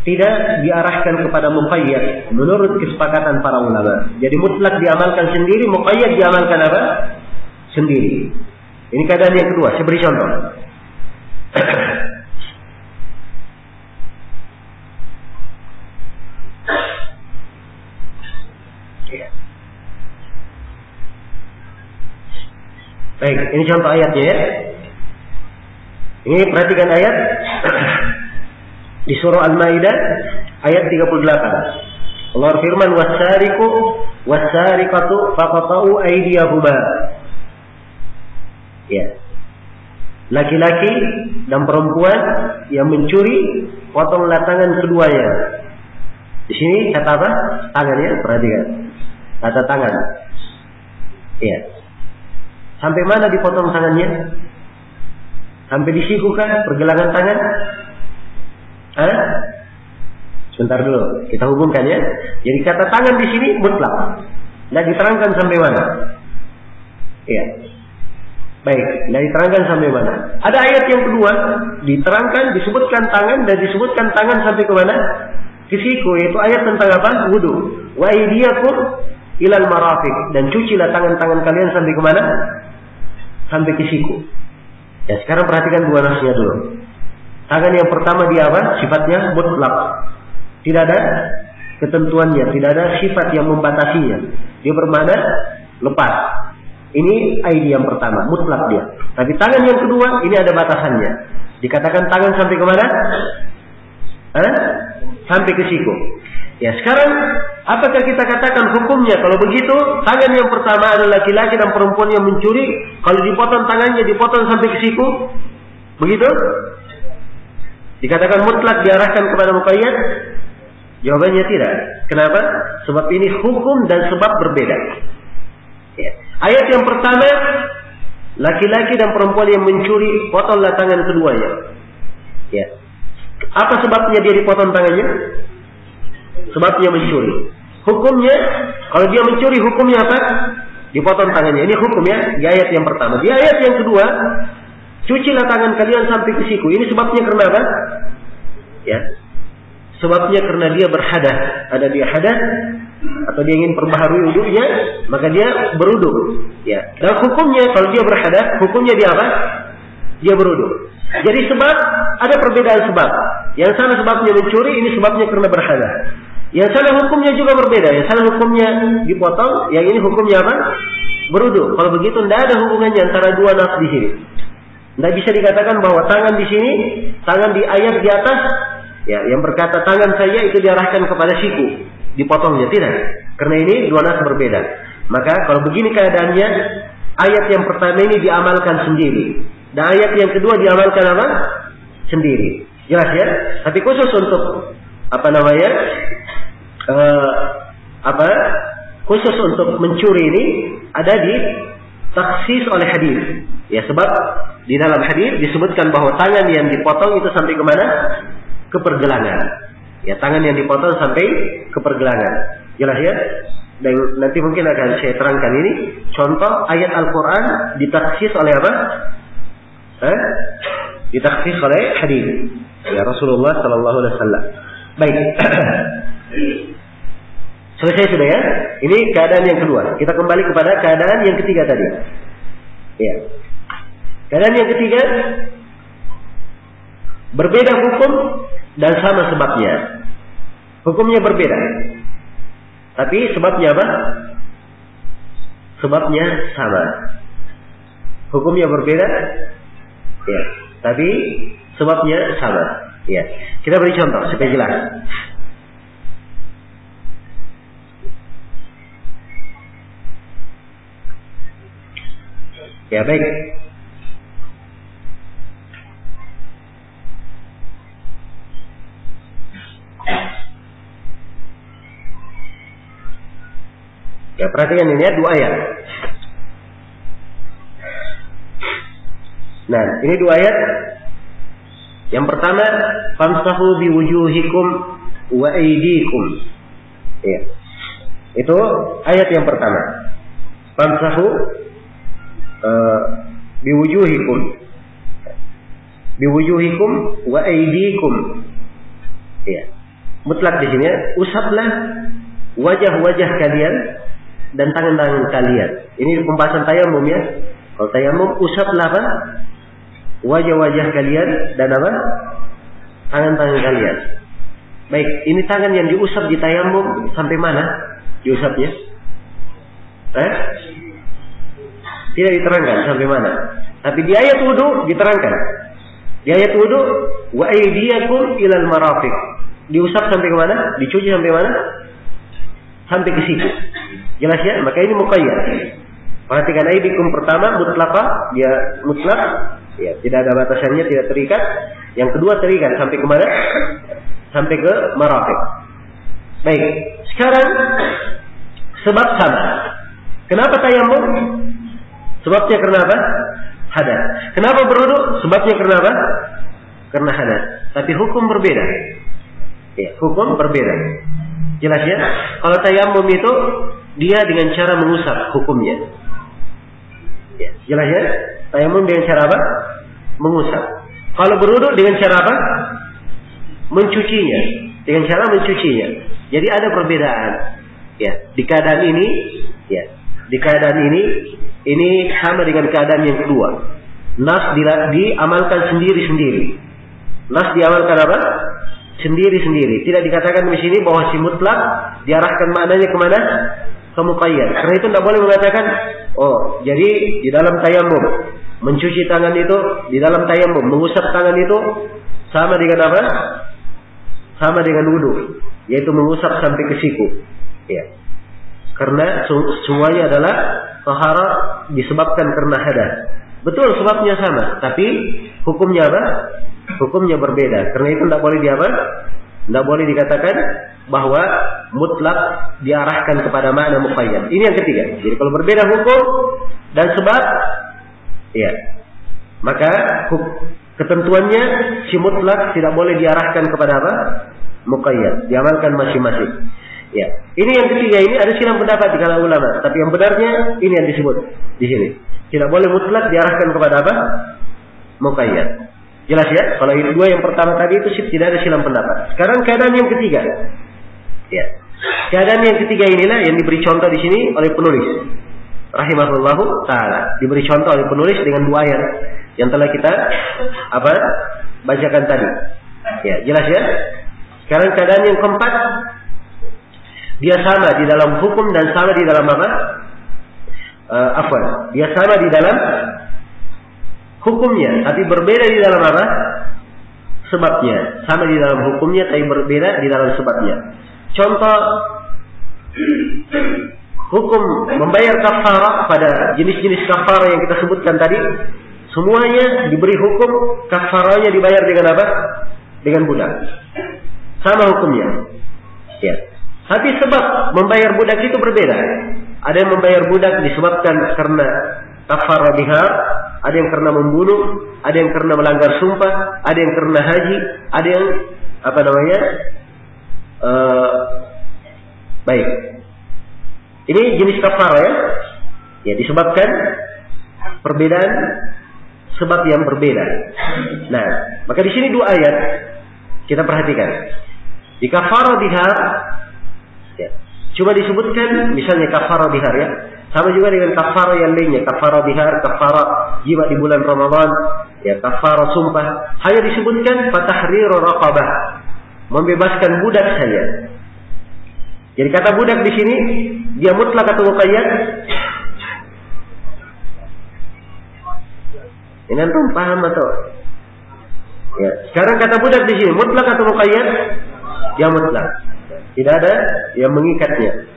tidak diarahkan kepada muqayyad menurut kesepakatan para ulama. Jadi mutlak diamalkan sendiri, muqayyad diamalkan apa? Sendiri. Ini keadaan yang kedua. Saya beri contoh. Baik, ini contoh ayatnya ya. Ini perhatikan ayat di surah Al-Maidah ayat 38. Allah firman was-sariqu was-sariqatu faqata'u aydiyahuma. Ya. Laki-laki dan perempuan yang mencuri, potonglah tangan keduanya. Di sini kata apa? Tangan ya, perhatikan. Kata tangan. Iya. Sampai mana dipotong tangannya? Sampai di siku kan pergelangan tangan? Sebentar dulu, kita hubungkan ya. Jadi kata tangan di sini mutlak. Nah, diterangkan sampai mana? Iya. Baik, nah diterangkan sampai mana? Ada ayat yang kedua, diterangkan, disebutkan tangan dan disebutkan tangan sampai ke mana? Ke siku, yaitu ayat tentang apa? Wudu. Wa aydiyakum ilal marafiq, dan cucilah tangan-tangan kalian sampai ke mana? Sampai ke siku. Ya, sekarang perhatikan dua nasnya dulu. Tangan yang pertama dia apa? Sifatnya mutlak. Tidak ada ketentuannya, tidak ada sifat yang membatasinya. Dia bermakna lepas. Ini aidi yang pertama, mutlak dia. Tapi tangan yang kedua, ini ada batasannya. Dikatakan tangan sampai kemana? Sampai ke siku. Ya, sekarang apakah kita katakan hukumnya kalau begitu? Tangan yang pertama adalah laki-laki dan perempuan yang mencuri. Kalau dipotong tangannya, dipotong sampai ke siku. Begitu? Dikatakan mutlak diarahkan kepada muqayyad? Jawabannya tidak. Kenapa? Sebab ini hukum dan sebab berbeda. Ya. Ayat yang pertama, laki-laki dan perempuan yang mencuri, potonglah tangan keduanya. Ya. Apa sebabnya dia dipotong tangannya? Sebabnya mencuri. Hukumnya, kalau dia mencuri, hukumnya apa? Dipotong tangannya. Ini hukumnya di ayat yang pertama. Di ayat yang kedua, cucilah tangan kalian sampai ke siku. Ini sebabnya karena apa? Ya. Sebabnya karena dia berhadas. Ada dia hadas, atau dia ingin perbaharui wudunya, maka dia berudu. Ya. Dan hukumnya kalau dia berhadas, hukumnya dia apa? Dia berudu. Jadi sebab ada perbedaan sebab. Yang sana sebabnya mencuri, ini sebabnya karena berhadas. Yang sana hukumnya juga berbeda. Yang sana hukumnya dipotong, yang ini hukumnya apa? Berudu. Kalau begitu tidak ada hubungannya antara dua nas di sini. Tidak bisa dikatakan bahwa tangan di sini, tangan di ayat di atas, ya, yang berkata tangan saya itu diarahkan kepada siku, dipotongnya, tidak. Karena ini dua nas berbeda. Maka kalau begini keadaannya, ayat yang pertama ini diamalkan sendiri, dan ayat yang kedua diamalkan apa? Sendiri. Jelas ya? Tapi khusus untuk khusus untuk mencuri ini ada di taksis oleh hadis. Ya, sebab di dalam hadis disebutkan bahwa tangan yang dipotong itu sampai ke mana? Ke pergelangan. Ya, tangan yang dipotong sampai ke pergelangan. Jelas ya? Dan nanti mungkin akan saya terangkan ini contoh ayat Al-Quran ditaksis oleh apa? Ditaksis oleh hadis. Ya, Rasulullah Sallallahu Alaihi Wasallam. Baik. Selesai sudah ya? Ini keadaan yang kedua. Kita kembali kepada keadaan yang ketiga tadi. Ya. Keadaan yang ketiga, berbeda hukum dan sama sebabnya. Hukumnya berbeda, tapi sebabnya apa? Sebabnya sama. Hukumnya berbeda, ya, tapi sebabnya sama. Ya. Kita beri contoh supaya jelas. Ya, baik. Ya, perhatikan ini ya, dua ayat. Nah, ini dua ayat. Yang pertama, famsahu biwujuhikum wa aydikum. Ya. Itu ayat yang pertama. Famsahu biwujuhikum wa aydikum. Ya. Mutlak di sini ya, usaplah wajah-wajah kalian dan tangan-tangan kalian. Ini pembahasan tayamum ya. Kalau tayamum, usaplah apa? Wajah-wajah kalian dan apa? Tangan-tangan kalian. Baik, ini tangan yang diusap di tayamum sampai mana diusapnya? Tidak diterangkan sampai mana. Tapi di ayat wudu diterangkan. Di ayat wudu, wa aydiyakum ilal marafiq. Diusap sampai ke mana? Dicuci sampai mana? Sampai ke situ. Jelas ya? Maka ini muqayyad. Perhatikan aydikum pertama mutlaqah, dia mutlak, ya, tidak ada batasannya, tidak terikat. Yang kedua terikat sampai ke mana? Sampai ke marafiq. Baik, sekarang sebab sama. Kenapa tayamum? Sebabnya karena apa? Hadas. Kenapa berwudu? Sebabnya karena apa? Karena hadas. Tapi hukum berbeda. Ya, hukum berbeda. Jelas ya? Kalau tayamum itu dia dengan cara mengusap hukumnya. Ya, jelas ya? Tayamum dengan cara apa? Mengusap. Kalau berwudu dengan cara apa? Mencucinya. Dengan cara mencucinya. Jadi ada perbedaan. Ya, di keadaan ini, ya, di keadaan ini sama dengan keadaan yang kedua. Nas diamalkan sendiri-sendiri. Nas diamalkan apa? Sendiri-sendiri. Tidak dikatakan di sini bahwa si mutlak diarahkan maknanya kemana? Ke muqayyad. Karena itu tidak boleh mengatakan Oh, jadi di dalam tayamum mencuci tangan itu, di dalam tayamum mengusap tangan itu sama dengan apa? Sama dengan wudu, yaitu mengusap sampai ke siku. Ya. Karena semuanya adalah taharah disebabkan karena hadas. Betul sebabnya sama, tapi hukumnya apa? Hukumnya berbeda. Karena itu tidak boleh tidak boleh dikatakan bahwa mutlak diarahkan kepada makna muqayyad. Ini yang ketiga. Jadi kalau berbeda hukum dan sebab, ya, maka ketentuannya si mutlak tidak boleh diarahkan kepada apa? Muqayyad. Diamalkan masing-masing. Ya, ini yang ketiga, ini ada silang pendapat di kalangan ulama, tapi yang benarnya ini yang disebut di sini. Tidak boleh mutlak diarahkan kepada apa? Muqayyad. Jelas ya? Kalau itu dua yang pertama tadi itu tidak ada silang pendapat. Sekarang keadaan yang ketiga. Ya. Keadaan yang ketiga inilah yang diberi contoh di sini oleh penulis rahimahullahu taala. Diberi contoh oleh penulis dengan dua ayat yang telah kita bacakan tadi. Ya, jelas ya? Sekarang keadaan yang keempat, dia sama di dalam hukum dan sama di dalam apa? Dia sama di dalam hukumnya, tapi berbeda di dalam apa? Sebabnya. Sama di dalam hukumnya, tapi berbeda di dalam sebabnya. Contoh, hukum membayar kafarah pada jenis-jenis kafarah yang kita sebutkan tadi, semuanya diberi hukum kafarahnya dibayar dengan apa? Dengan budak. Sama hukumnya. Ya. Tapi sebab membayar budak itu berbeda. Ada yang membayar budak disebabkan karena kafarah bihar, ada yang karena membunuh, ada yang karena melanggar sumpah, ada yang karena haji, ada yang baik. Ini jenis kafarah ya. Ya, disebabkan perbedaan sebab yang berbeda. Nah, maka di sini dua ayat kita perhatikan. Di kafarah bihar, ya, cuma disebutkan misalnya kafarah bihar ya. Sama juga dengan kafarah yang lainnya, kafarah bihar, kafarah jiwa di bulan Ramadan, ya, kafarah sumpah. Hanya disebutkan fatahriru raqabah, membebaskan budak saja. Jadi kata budak di sini dia mutlak atau muqayyad? Ini antum paham atau? Ya, sekarang kata budak di sini mutlak atau muqayyad? Dia mutlak. Tidak ada yang mengikatnya.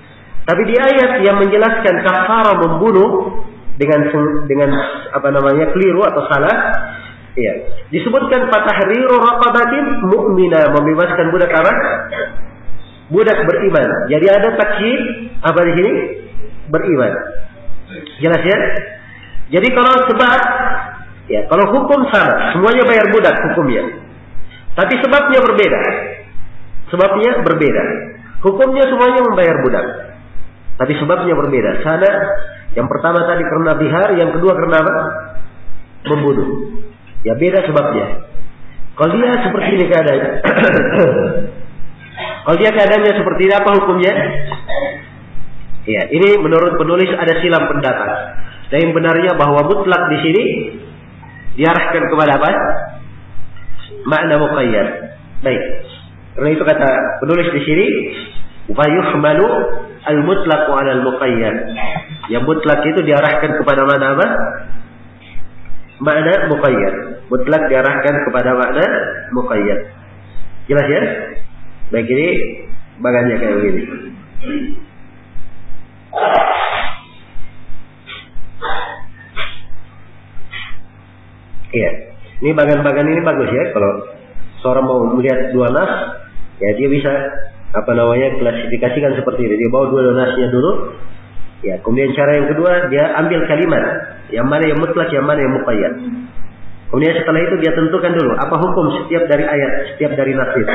Tapi di ayat yang menjelaskan kafarah membunuh dengan keliru atau salah, ya, disebutkan fatahriru raqabatin mu'minah, membebaskan budak apa? Budak beriman. Jadi ada takyid apa di sini? Beriman. Jelas ya? Jadi kalau sebab, ya, kalau hukum sama, semuanya bayar budak hukumnya. Tapi sebabnya berbeda. Sebabnya berbeda. Hukumnya semuanya membayar budak. Tapi sebabnya berbeda. Sana yang pertama tadi karena bihar, yang kedua karena apa? Membunuh. Ya, beda sebabnya. Kalau dia seperti ini keadaannya, kalau dia keadaannya seperti ini, apa hukumnya? Ya, ini menurut penulis ada silang pendapat. Dan yang benarnya bahwa mutlak di sini diarahkan kepada apa? Makna muqayyad. Baik. Karena itu kata penulis di sini, wa yuhmalu al-mutlaq 'ala al-muqayyad. Yang mutlak itu diarahkan kepada mana apa? Makna muqayyad. Mutlak diarahkan kepada makna muqayyad. Jelas ya? Baik, ini bagannya kayak begini. Iya. Ini bagan-bagan ini bagus ya. Kalau seorang mau melihat dua nas, ya dia bisa klasifikasikan seperti ini. Dia bawa dua nasnya dulu. Ya, kemudian cara yang kedua dia ambil kalimat yang mana yang mutlak, yang mana yang muqayyad. Kemudian setelah itu dia tentukan dulu apa hukum setiap dari ayat, setiap dari nas itu.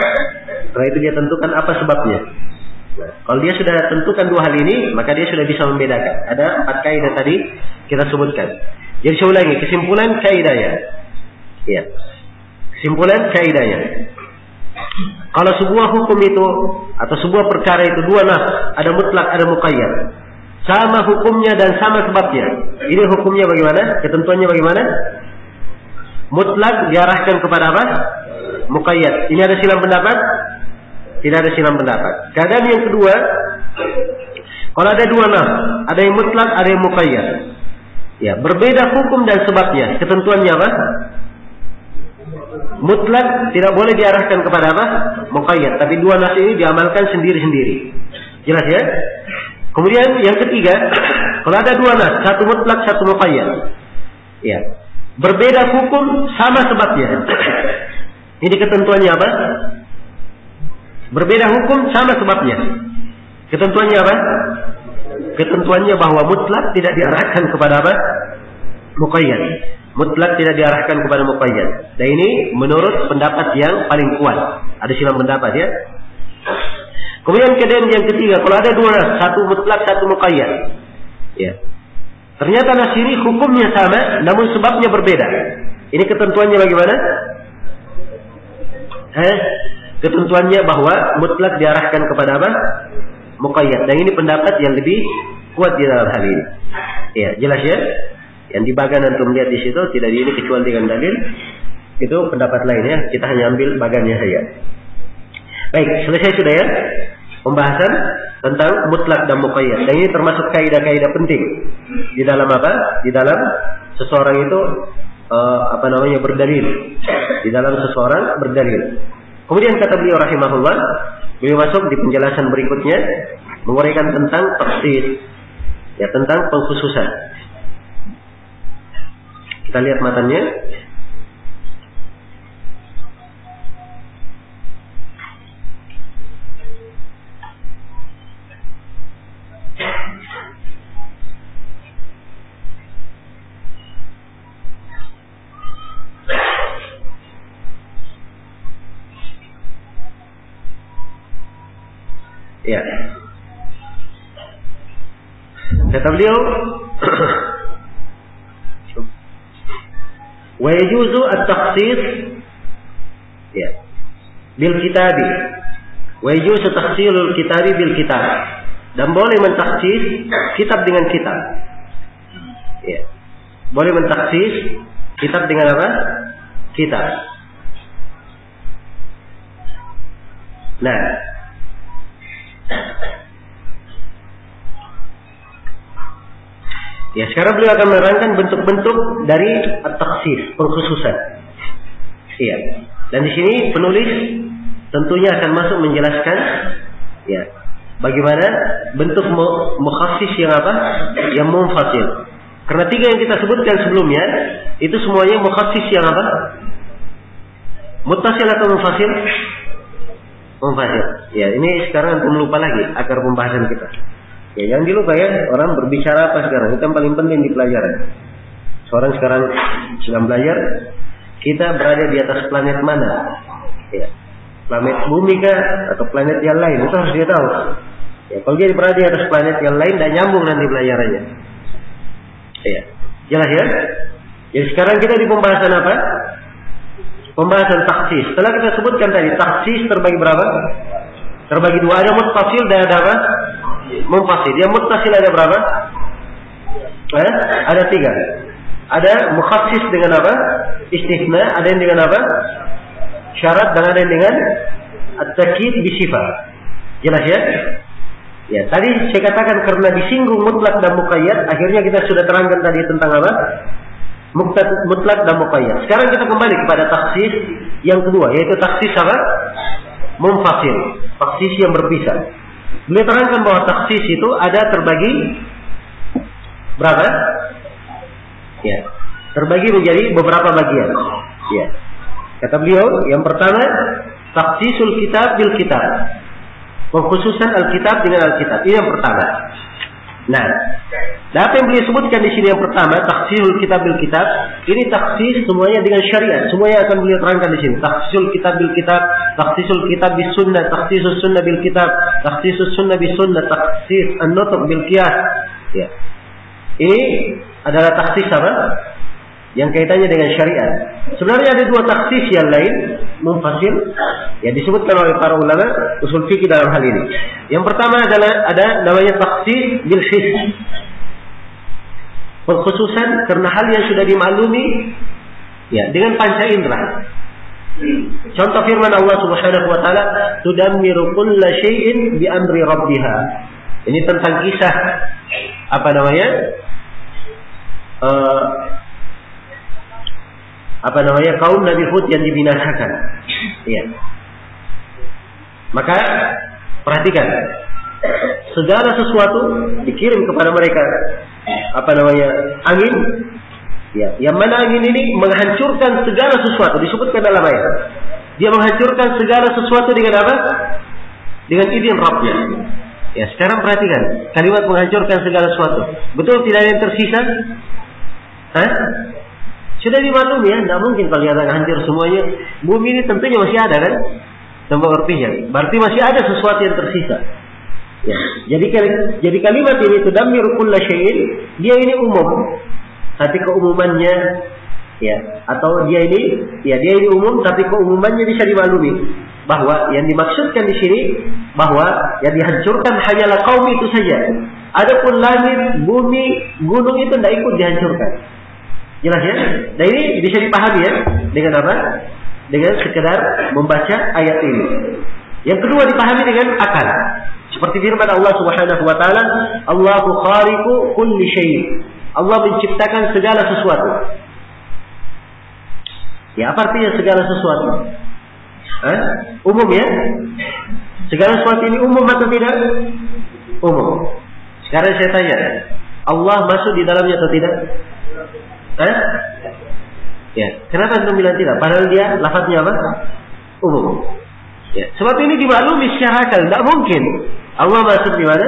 Setelah itu dia tentukan apa sebabnya. Nah, kalau dia sudah tentukan dua hal ini, maka dia sudah bisa membedakan. Ada 4 kaidah tadi kita sebutkan. Jadi saya ulangi, kesimpulan kaidahnya. Ya. Kesimpulan kaidahnya. Kalau sebuah hukum itu atau sebuah perkara itu dua nas, ada mutlak, ada muqayyad. Sama hukumnya dan sama sebabnya. Ini hukumnya bagaimana? Ketentuannya bagaimana? Mutlak diarahkan kepada apa? Muqayyad. Ini ada silang pendapat? Tidak ada silang pendapat. Keadaan yang kedua, kalau ada dua nas, ada yang mutlak, ada yang muqayyad. Ya, berbeda hukum dan sebabnya. Ketentuannya apa? Mutlak tidak boleh diarahkan kepada apa? Muqayyad. Tapi dua nas ini diamalkan sendiri-sendiri. Jelas ya? Kemudian yang ketiga, kalau ada dua nas, satu mutlak, satu muqayyad. Ya. Berbeda hukum, sama sebabnya. Ini ketentuannya apa? Berbeda hukum, sama sebabnya. Ketentuannya apa? Ketentuannya bahwa mutlak tidak diarahkan kepada apa? Muqayyad. Mutlak tidak diarahkan kepada muqayyad. Dan ini menurut pendapat yang paling kuat. Ada silang pendapat ya. Kemudian yang ketiga, kalau ada dua nas, satu mutlak, satu muqayyad. Ya. Ternyata nas ini hukumnya sama, namun sebabnya berbeda. Ini ketentuannya bagaimana? Ketentuannya bahwa mutlak diarahkan kepada apa? Muqayyad. Dan ini pendapat yang lebih kuat di dalam hal ini. Ya, jelas ya? Yang di bagan antum lihat di situ tidak ini kecuali dengan dalil. Itu pendapat lain ya. Kita hanya ambil bagannya saja. Baik, selesai sudah ya pembahasan tentang mutlak dan muqayyad. Dan ini termasuk kaidah-kaidah penting di dalam apa? Di dalam seseorang itu berdalil. Di dalam seseorang berdalil. Kemudian kata beliau rahimahullah, beliau masuk di penjelasan berikutnya menguraikan tentang takhsis, ya, tentang pengkhususan. Kita lihat matanya. Ya. Kata beliau, wa yajuzu at-takhsis ya bil kitabi. Wa yajuzu takhsilul kitabi bil kitab. Dan boleh mentakhsis kitab dengan kitab. Ya. Boleh mentakhsis kitab dengan apa? Kitab. Nah, ya, sekarang beliau akan menerangkan bentuk-bentuk dari at-takhsis, pengkhususan. Iya. Dan di sini penulis tentunya akan masuk menjelaskan ya, bagaimana bentuk mukhassis yang apa? Yang munfasil. Karena tiga yang kita sebutkan sebelumnya itu semuanya mukhassis yang apa? Muttasil atau munfasil? Munfasil. Ya, ini sekarang antum lupa lagi akar pembahasan kita. Ya, jangan dilupa ya, orang berbicara apa sekarang, itu yang paling penting di pelajaran. Seorang sekarang sedang belajar, kita berada di atas planet mana? Ya, planet bumi kah atau planet yang lain? Itu harus dia tahu. Ya, kalau dia berada di atas planet yang lain, dan nyambung nanti pelajarannya. Ya, jelas ya? Jadi sekarang kita di pembahasan apa? Pembahasan takhsis. Setelah kita sebutkan tadi, takhsis terbagi berapa? Terbagi dua. Ada muttasil dan ada apa? Munfasil. Yang muttasil ada berapa? Ada tiga. Ada mukhassis dengan apa? Istithna. Ada yang dengan apa? Syarat. Dan ada yang dengan at-takyid bisifat. Jelas ya? Ya, tadi saya katakan karena disinggung mutlak dan muqayyad, akhirnya kita sudah terangkan tadi tentang apa? Mutlak dan muqayyad. Sekarang kita kembali kepada takhsis yang kedua, yaitu takhsis apa? Munfasil. Takhsis yang berpisah. Beliau terangkan bahwa takhsis itu ada terbagi berapa? Ya, terbagi menjadi beberapa bagian. Ya. Kata beliau, yang pertama takhsisul kitab bil kitab. Pengkhususan Alkitab dengan Alkitab. Ini yang pertama. Nah, apa yang beliau sebutkan di sini yang pertama, takhsisul kitab bil kitab, ini takhsis semuanya dengan syariat. Semuanya akan beliau terangkan di sini. Takhsisul kitab bil kitab, takhsisul kitab bis sunnah, takhsisus sunnah bil kitab, takhsisus sunnah bis sunnah, takhsis an-nutq bil qiyas. Ya. Ini adalah takhsis apa? Yang kaitannya dengan syariat. Sebenarnya ada dua takhsis yang lain, munfasil, yang disebutkan oleh para ulama usul fikih dalam hal ini. Yang pertama adalah ada namanya takhsis bil his. Pengkhususan karena hal yang sudah dimaklumi ya dengan panca indera. Contoh firman Allah Subhanahu wa taala, "Tudammiru kulla syai'in bi amri rabbiha." Ini tentang kisah apa namanya? kaum Nabi Hud yang dibinasakan. Iya. Maka perhatikan, segala sesuatu dikirim kepada mereka angin. Ya, yang mana angin ini menghancurkan segala sesuatu, disebutkan dalam ayat. Dia menghancurkan segala sesuatu dengan apa? Dengan izin Rabbnya. Ya, sekarang perhatikan kalimat menghancurkan segala sesuatu. Betul tidak ada yang tersisa? Sudah dimaklumi ya, tidak mungkin kalau nyatakan hancur semuanya. Bumi ini tentunya masih ada kan? Tempat berpijak. Berarti masih ada sesuatu yang tersisa. Ya, jadi kalimat ini tudammiru kulla syai'in, dia ini umum. Tapi keumumannya atau dia ini umum tapi keumumannya bisa dimaklumi bahwa yang dimaksudkan di sini bahwa yang dihancurkan hanyalah kaum itu saja. Adapun langit, bumi, gunung itu tidak ikut dihancurkan. Jelas ya? Nah ini bisa dipahami ya dengan apa? Dengan sekedar membaca ayat ini. Yang kedua dipahami dengan akal. Seperti firman Allah Subhanahu wa taala, Allahu khaliqu kulli syai'. Allah menciptakan segala sesuatu. Ya, apa artinya segala sesuatu? Umum ya? Segala sesuatu ini umum atau tidak? Umum. Sekarang saya tanya, Allah masuk di dalamnya atau tidak? Ya, kenapa antum bilang tidak? Padahal dia lafaznya apa? Umum. Ya, sebab ini dimaklumi secara akal, tidak mungkin Allah masuk di mana?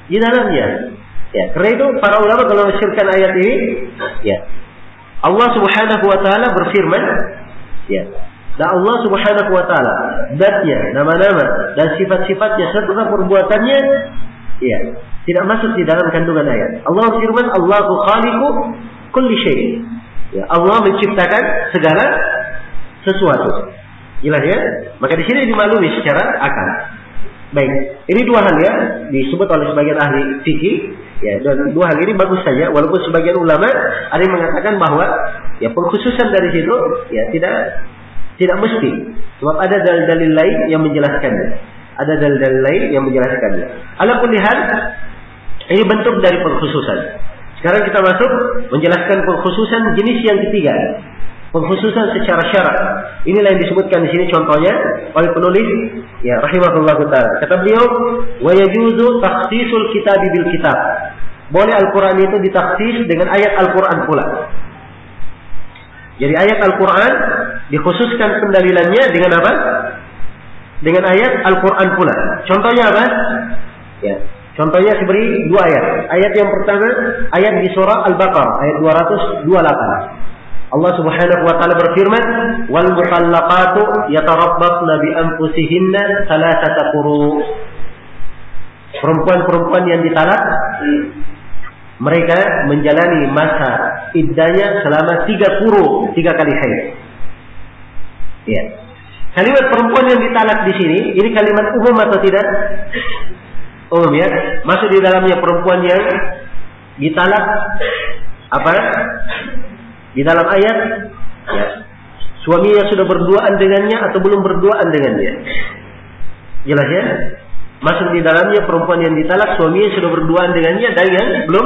Di dalamnya. Ya, karena itu para ulama kalau menafsirkan ayat ini, ya, Allah Subhanahu wa taala berfirman, ya, dan Allah Subhanahu wa taala zatnya, nama-nama dan sifat-sifatnya serta perbuatannya, ya, tidak masuk di dalam kandungan ayat. Allah berfirman, Allahu khaliqu kulli syai'. Ya, Allah menciptakan segala sesuatu. Jelas ya? Maka di sini dimaklumi secara akal. Baik, ini dua hal ya disebut oleh sebagian ahli fikih. Ya, dan dua hal ini bagus saja, walaupun sebagian ulama ada yang mengatakan bahwa ya pengkhususan dari situ ya tidak mesti, sebab ada dalil-dalil lain yang menjelaskannya. Ada dalil-dalil lain yang menjelaskannya. Ala kulli hal, ini bentuk dari pengkhususan. Sekarang kita masuk menjelaskan pengkhususan jenis yang ketiga. Pengkhususan secara syarak. Inilah yang disebutkan di sini contohnya oleh penulis ya rahimahullahu taala. Kata beliau, wa yajuzu takhsisul kitab bil kitab. Boleh Al-Qur'an itu ditakhsis dengan ayat Al-Qur'an pula. Jadi ayat Al-Qur'an dikhususkan pendalilannya dengan apa? Dengan ayat Al-Qur'an pula. Contohnya apa? Ya, contohnya saya beri dua ayat. Ayat yang pertama, ayat di surah Al-Baqarah ayat 228. Allah Subhanahu wa taala berfirman, "Wal mutallaqatu yatarabbasna bi anfusihinna thalathata quru." Perempuan-perempuan yang ditalak mereka menjalani masa iddahnya selama 3 quru, 3 kali haid. Ya. Kalimat perempuan yang ditalak di sini, ini kalimat umum atau tidak? Umum ya. Masuk di dalamnya perempuan yang ditalak apa? Di dalam ayat ya, suaminya sudah berduaan dengannya atau belum berduaan dengannya. Jelas ya? Masuk di dalamnya perempuan yang ditalak, suaminya sudah berduaan dengannya dan yang belum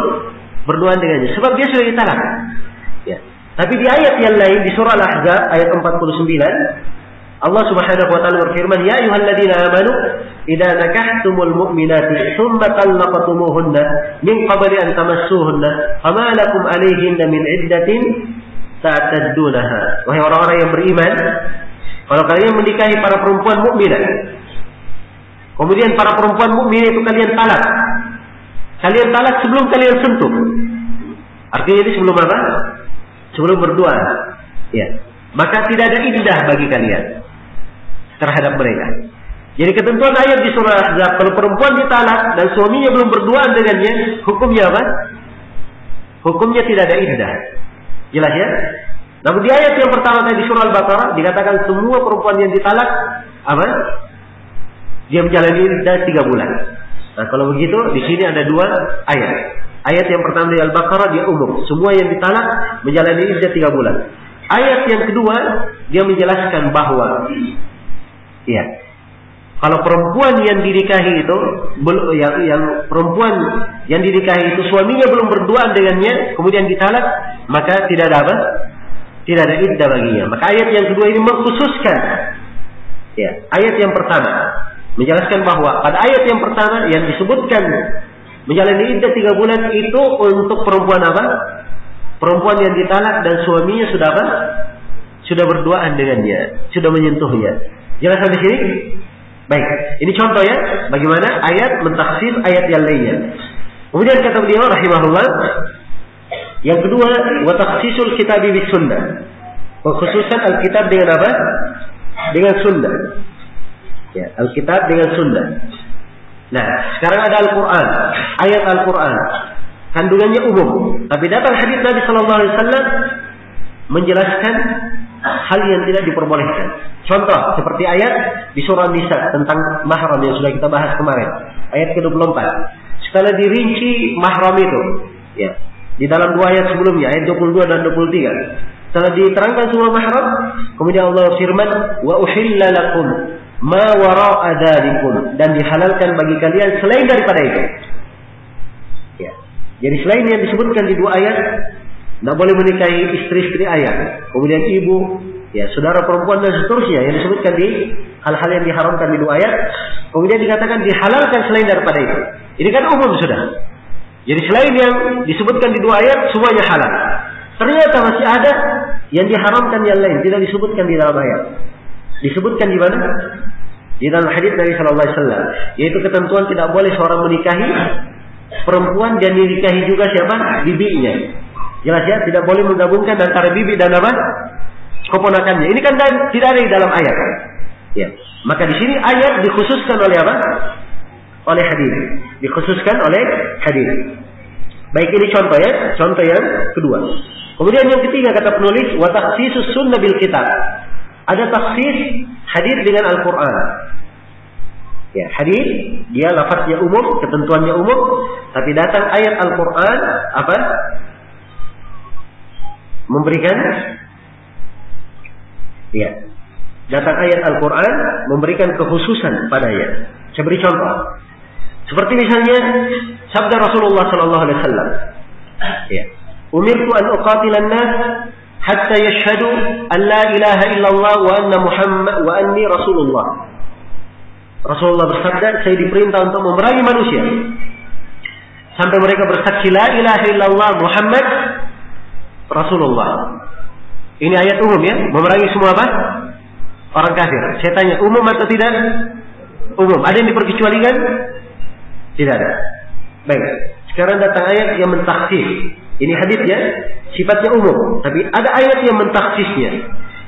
berduaan dengannya. Sebab dia sudah ditalak. Ya. Tapi di ayat yang lain di surah Al-Ahzab ayat 49, Allah Subhanahu wa taala berfirman, "Ya ayyuhalladzina amanu idza nakahtumul mu'minati tsumma talaqtumuhunna min qabli an tamassuhunna fama lakum 'alayhinna min 'iddatin ta'taddunaha." Wahai orang-orang yang beriman, kalau kalian menikahi para perempuan mukminah, kemudian para perempuan mukmin itu kalian talak. Kalian talak sebelum kalian sentuh. Artinya ini sebelum apa? Sebelum berdua. Ya. Maka tidak ada iddah bagi kalian terhadap mereka. Jadi ketentuan ayat di surah Al-Ahzab, kalau perempuan ditalak dan suaminya belum berduaan dengannya, hukumnya apa? Hukumnya tidak ada iddah. Jelas ya? Namun di ayat yang pertama tadi di surah Al-Baqarah dikatakan semua perempuan yang ditalak apa? Dia menjalani iddah 3 bulan. Nah, kalau begitu di sini ada 2 ayat. Ayat yang pertama di Al-Baqarah dia umum, semua yang ditalak menjalani iddah 3 bulan. Ayat yang kedua dia menjelaskan bahwa ya, Kalau perempuan yang dinikahi itu, yang perempuan yang dinikahi itu suaminya belum berduaan dengannya, kemudian ditalak, maka tidak ada apa? Tidak ada iddah baginya. Maka ayat yang kedua ini mengkhususkan, ya, ayat yang pertama menjelaskan bahwa pada ayat yang pertama yang disebutkan menjalani iddah 3 bulan itu untuk perempuan apa? Perempuan yang ditalak dan suaminya sudah apa? Sudah berduaan dengannya, sudah menyentuhnya. Jelas sampai sini? Baik, ini contoh ya, bagaimana ayat mentakhsis ayat yang lainnya. Kemudian kata beliau rahimahullah, yang kedua, wa takhsisul kitab bis sunnah. Pengkhususan Alkitab dengan apa? Dengan sunnah. Ya, Alkitab dengan sunnah. Nah, sekarang ada Al-Quran, ayat Al-Quran, kandungannya umum. Tapi datang hadis Nabi Sallallahu Alaihi Wasallam menjelaskan hal yang tidak diperbolehkan. Contoh seperti ayat di surah Nisa tentang mahram yang sudah kita bahas kemarin, ayat ke-24. Setelah dirinci mahram itu, ya, di dalam 2 ayat sebelumnya, ayat 22 dan 23. Setelah diterangkan semua mahram, kemudian Allah firman, wa uhilla lakum ma wara'a dzalikum, dan dihalalkan bagi kalian selain daripada itu. Ya. Jadi selain yang disebutkan di 2 ayat, tidak boleh menikahi istri-istri ayah, kemudian ibu, ya, saudara perempuan dan seterusnya yang disebutkan di hal-hal yang diharamkan di 2 ayat, kemudian dikatakan dihalalkan selain daripada itu. Ini kan umum sudah. Jadi selain yang disebutkan di 2 ayat semuanya halal. Ternyata masih ada yang diharamkan yang lain, tidak disebutkan di dalam ayat. Disebutkan di mana? Di dalam hadis Nabi Sallallahu Alaihi Wasallam, yaitu ketentuan tidak boleh seorang menikahi perempuan dan dinikahi juga siapa? Bibinya. Jelas ya, tidak boleh menggabungkan antara bibi dan apa? Keponakannya. Ini kan tidak ada di dalam ayat. Ya. Maka di sini ayat dikhususkan oleh apa? Oleh hadis. Dikhususkan oleh hadis. Baik, ini contoh ya, contoh yang kedua. Kemudian yang ketiga kata penulis, wa takhsisus sunnah bil kitab. Ada takhsis hadis dengan Al-Qur'an. Ya, hadis dia lafaznya umum, ketentuannya umum, tapi datang ayat Al-Qur'an apa? Memberikan, ya, datang ayat Al-Quran memberikan kekhususan padanya. Saya beri contoh. Seperti misalnya sabda Rasulullah Sallallahu Alaihi Wasallam, ya, umirtu an uqatilan nas hatta yashhadu an la ilaha illallah wa anna Muhammad wa anni Rasulullah. Rasulullah bersabda, saya diperintah untuk memerangi manusia sampai mereka bersaksi la ilaha illallah Muhammad Rasulullah. Ini ayat umum ya, memerangi semua apa? Orang kafir. Saya tanya, umum atau tidak? Umum. Ada yang diperkecualikan? Tidak ada. Baik. Sekarang datang ayat yang mentakhsis. Ini hadisnya sifatnya umum, tapi ada ayat yang mentakhsisnya,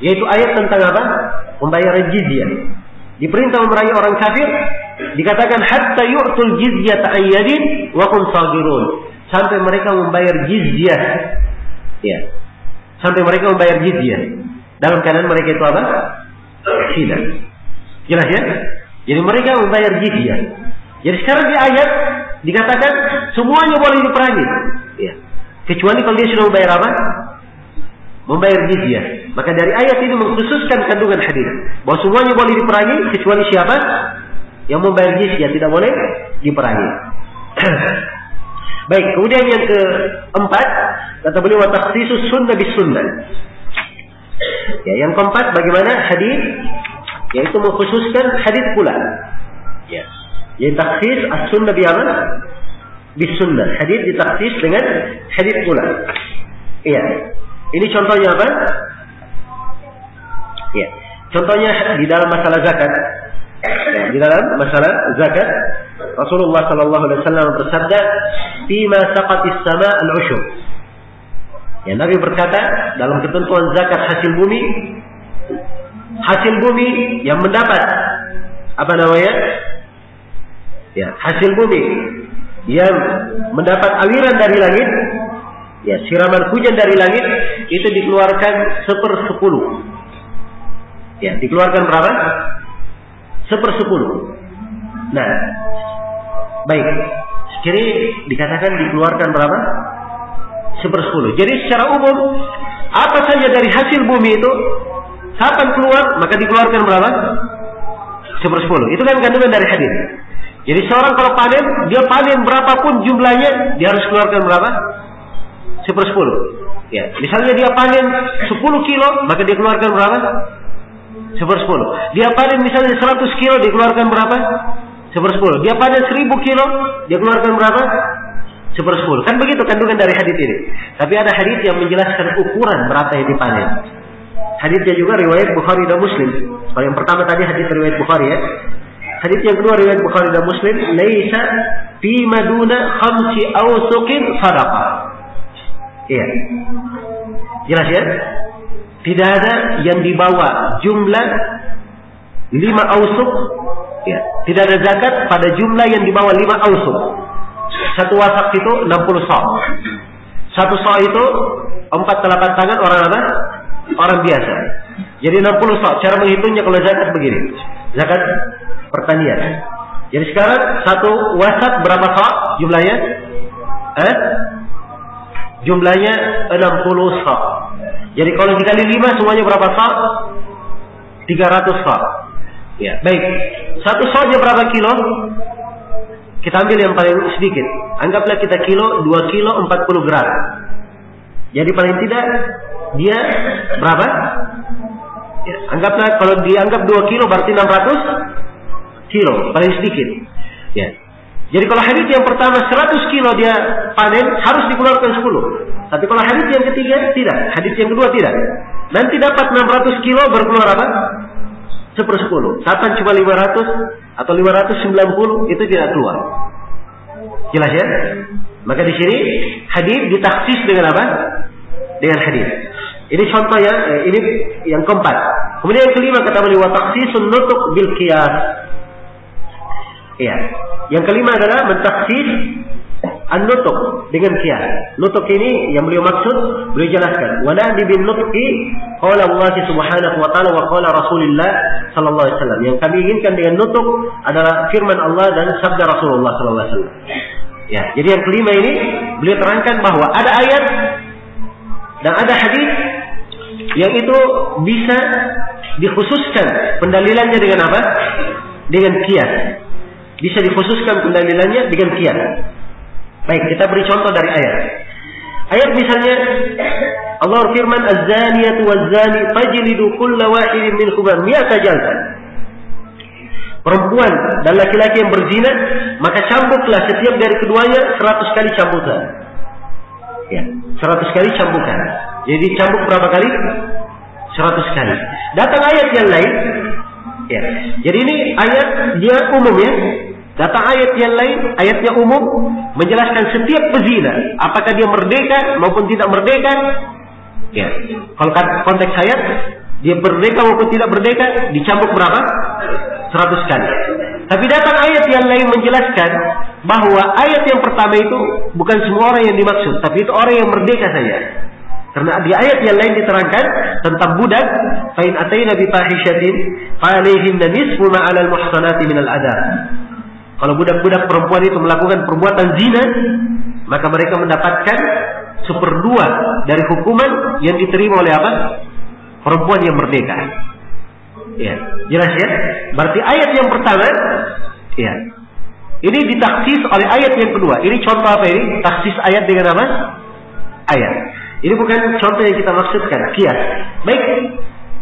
yaitu ayat tentang apa? Pembayaran jizyah. Diperintah memerangi orang kafir, dikatakan hatta yu'tul jizyata an yadin wa hum saghirun. Sampai mereka membayar jizyah. Ya, sampai mereka membayar jizyah dalam keadaan mereka itu apa? Tidak. Jelas ya? Jadi mereka membayar jizyah. Jadi sekarang di ayat dikatakan semuanya boleh diperangi, ya, kecuali kalau dia sudah membayar apa? Membayar jizyah. Maka dari ayat ini mengkhususkan kandungan hadis bahwa semuanya boleh diperangi kecuali siapa? Yang membayar jizyah tidak boleh diperangi. Baik, kemudian yang keempat, kata beliau wa takhsisus sunnah bis sunnah. Ya, yang keempat bagaimana hadis, yaitu mengkhususkan hadis pula. Ya. Yang takhsis as-sunnah bi apa? Bis sunnah. Hadis ditakhsis dengan hadis pula. Iya. Ini contohnya apa? Ya. Contohnya di dalam masalah zakat. Ya, di dalam masalah zakat Rasulullah sallallahu alaihi wasallam bersabda, "Fima saqatis sama al-ushur." Ya, Nabi berkata dalam ketentuan zakat hasil bumi yang mendapat apa namanya? Ya, hasil bumi yang mendapat aliran dari langit, ya, siraman hujan dari langit, itu dikeluarkan 1/10. Ya, dikeluarkan berapa? 1/10. Nah, baik. Jadi dikatakan dikeluarkan berapa? 1/10. Jadi secara umum apa saja dari hasil bumi itu kapan keluar maka dikeluarkan berapa? 1/10. Itu kan kandungan dari hadis. Jadi seorang kalau panen, dia panen berapapun jumlahnya, dia harus keluarkan berapa? 1/10. Ya, misalnya dia panen 10 kilo, maka dia keluarkan berapa? 1/10. Dia panen misalnya 100 kilo, dia keluarkan berapa? 1/10. Dia panen 1000 kilo, dia keluarkan berapa? 1/10. Kan begitu kandungan dari hadis ini. Tapi ada hadis yang menjelaskan ukuran berapa yang dipanen. Hadisnya juga riwayat Bukhari dan Muslim. Kalau yang pertama tadi hadis riwayat Bukhari ya. Hadis yang kedua riwayat Bukhari dan Muslim, laisa fi maduna khamsi awsuqin sadaqah. Iya. Jelas ya? Tidak ada yang di bawah jumlah 5 ausuk. Ya. Tidak ada zakat pada jumlah yang di bawah 5 ausuk. Satu wasak itu 60 sok. Satu sok itu 4 telapak tangan orang apa? Orang biasa. Jadi 60 sok. Cara menghitungnya kalau zakat begini. Zakat pertanian. Jadi sekarang satu wasak berapa sok jumlahnya? Jumlahnya 60 sok. Jadi kalau dikali 5 semuanya berapa sok? 300 sok. Ya, baik. Satu soknya berapa kilo? Kita ambil yang paling sedikit. Anggaplah kita kilo, 2 kilo 40 gram. Jadi paling tidak dia berapa? Ya, anggaplah kalau dianggap 2 kilo berarti 600 kilo, paling sedikit. Ya. Jadi kalau hadis yang pertama 100 kilo dia panen, harus dikeluarkan 10. Tapi kalau hadis yang ketiga tidak, hadis yang kedua tidak. Nanti dapat 600 kilo berkeluar apa? 1/10. Kapan cuma 500 atau 590 itu tidak keluar. Jelas ya? Maka di sini hadis ditaksis dengan apa? Dengan hadis. Ini contoh ini yang keempat. Kemudian yang kelima kata beliau wa takhsisun nutuq bil qiyas. Iya. Yang kelima adalah mentaksis an-nutuq dengan qiyas. Nutuq ini yang beliau maksud, beliau jelaskan. Wa la bin nutqi qala Allah Subhanahu wa taala wa qala Rasulullah sallallahu alaihi wasallam. Yang kami inginkan dengan nutuq adalah firman Allah dan sabda Rasulullah sallallahu alaihi wasallam. Ya, jadi yang kelima ini beliau terangkan bahwa ada ayat dan ada hadis yang itu bisa dikhususkan pendalilannya dengan apa? Dengan qiyas. Bisa dikhususkan pendalilannya dengan qiyas. Baik, kita beri contoh dari ayat. Ayat misalnya Allah firman az-zaniyatu waz-zani fajlidu kulla wahidin minhuma mi'ata jaldah. Perempuan dan laki-laki yang berzina, maka cambuklah setiap dari keduanya 100 kali cambukan. Ya, 100 kali cambukan. Jadi cambuk berapa kali? 100 kali. Datang ayat yang lain. Ya. Jadi ini ayat dia umum ya. Datang ayat yang lain, ayatnya umum, menjelaskan setiap pezina, apakah dia merdeka maupun tidak merdeka. Ya. Kalau konteks ayat, dia merdeka maupun tidak merdeka, dicambuk berapa? 100 kali. Tapi datang ayat yang lain menjelaskan bahwa ayat yang pertama itu bukan semua orang yang dimaksud, tapi itu orang yang merdeka saja. Karena di ayat yang lain diterangkan tentang budak, fa in ataina bi fahishatin fa alaihinna nisfu ma 'alal muhsanati minal adab. Kalau budak-budak perempuan itu melakukan perbuatan zina, maka mereka mendapatkan 1/2 dari hukuman yang diterima oleh apa? Perempuan yang merdeka. Ya, jelas ya? Berarti ayat yang pertama, ya. Ini ditaksis oleh ayat yang kedua. Ini contoh apa ini? Taksis ayat dengan apa? Ayat. Ini bukan contoh yang kita maksudkan, kias. Baik,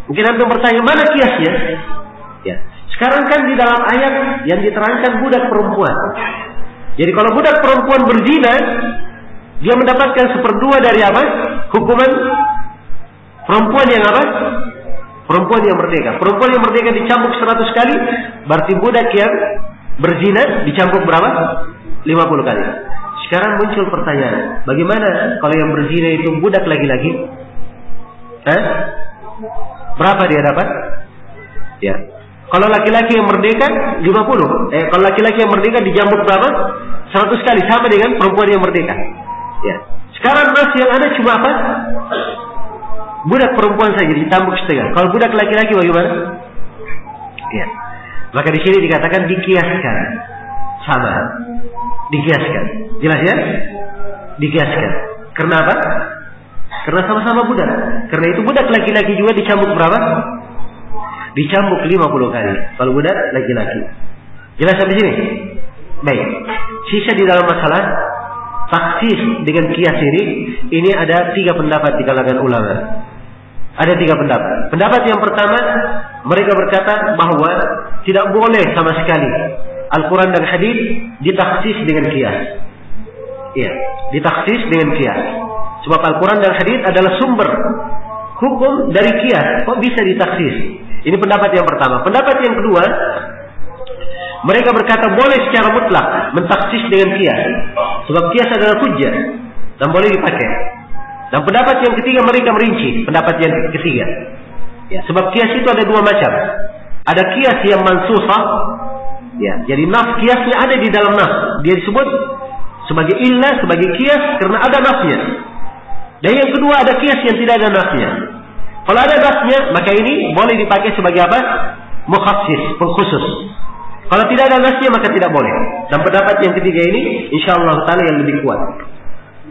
mungkin Anda bertanya, mana kiasnya? Ya. Sekarang kan di dalam ayat yang diterangkan budak perempuan. Jadi kalau budak perempuan berzina, dia mendapatkan 1/2 dari apa? Hukuman perempuan yang apa? Perempuan yang merdeka. Perempuan yang merdeka dicambuk 100 kali, berarti budak yang berzina dicambuk berapa? 50 kali. Sekarang muncul pertanyaan, bagaimana kalau yang berzina itu budak lagi-lagi? Berapa dia dapat? Ya. Kalau laki-laki yang merdeka 50. Kalau laki-laki yang merdeka dijambuk berapa? 100 kali, sama dengan perempuan yang merdeka. Ya. Sekarang masih yang ada cuma apa? Budak perempuan saja ditambuk setengah. Kalau budak laki-laki bagaimana? Ya. Maka di sini dikatakan dikiaskan. Sama. Dikiaskan. Jelas ya? Dikiaskan. Karena apa? Karena sama-sama budak. Karena itu budak laki-laki juga dicambuk berapa? dicambuk 50 kali. Kalau budak laki-laki. Jelas sampai sini? Baik. Sisa di dalam masalah taksis dengan kias ini ada 3 pendapat di kalangan ulama. Ada 3 pendapat. Pendapat yang pertama, mereka berkata bahwa tidak boleh sama sekali Al-Quran dan hadis ditaksis dengan kias. Iya, ditaksis dengan kias. Sebab Al-Quran dan hadis adalah sumber hukum dari kias. Kok bisa ditaksis? Ini pendapat yang pertama. Pendapat yang kedua, mereka berkata boleh secara mutlak mentaksis dengan kias. Sebab kias adalah hujjah dan boleh dipakai. Dan pendapat yang ketiga mereka merinci. Pendapat yang ketiga, ya, sebab kias itu ada 2 macam. Ada kias yang mansusah, ya, jadi nas kiasnya ada di dalam nas. Dia disebut sebagai illah, sebagai kias karena ada nasnya. Dan yang kedua ada kias yang tidak ada nasnya. Kalau ada nasnya, maka ini boleh dipakai sebagai apa? Mukhassis, pengkhusus. Kalau tidak ada nasnya, maka tidak boleh. Dan pendapat yang ketiga ini, insyaallah ta'ala yang lebih kuat.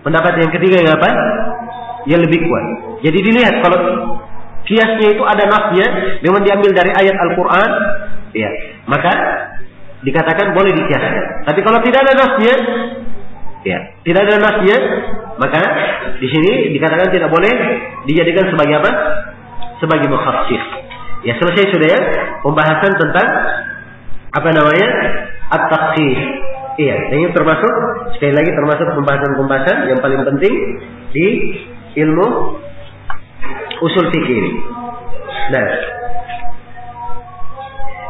Pendapat yang ketiga yang apa? Yang lebih kuat. Jadi dilihat kalau kiasnya itu ada nasnya, memang diambil dari ayat Al-Quran, ya, maka dikatakan boleh dikiaskan. Tapi kalau tidak ada nasnya, ya, tidak ada nasnya, maka di sini dikatakan tidak boleh dijadikan sebagai apa? Sebagai mukhassis. Ya, selesai sudah ya pembahasan tentang apa namanya? At-takhsis. Iya, ini termasuk sekali lagi termasuk pembahasan-pembahasan yang paling penting di ilmu usul fikih. Nah,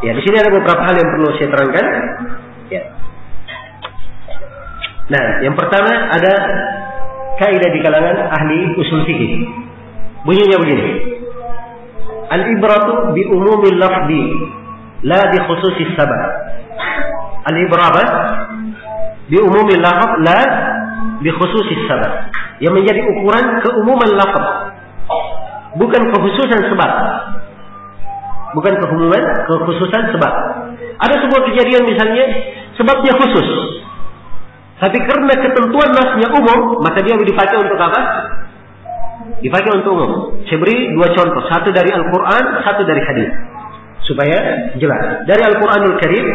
ya di sini ada beberapa hal yang perlu saya terangkan. Ya. Nah, yang pertama ada kaidah di kalangan ahli usul fikih. Bunyinya begini. Al-ibratu bi umumil lafzi la bi khususis sabab. Al-ibrah bi umumil lafz la bi khususis sabab. Yang menjadi ukuran keumuman lafaz, bukan kekhususan sebab. Bukan kekhususan sebab. Ada sebuah kejadian misalnya sebabnya khusus, tapi karena ketentuan nasnya umum, maka dia dipakai untuk apa? Dipakai untuk umum. Saya beri 2 contoh, satu dari Al-Quran, satu dari hadis, supaya jelas. Dari Al-Quranul Karim,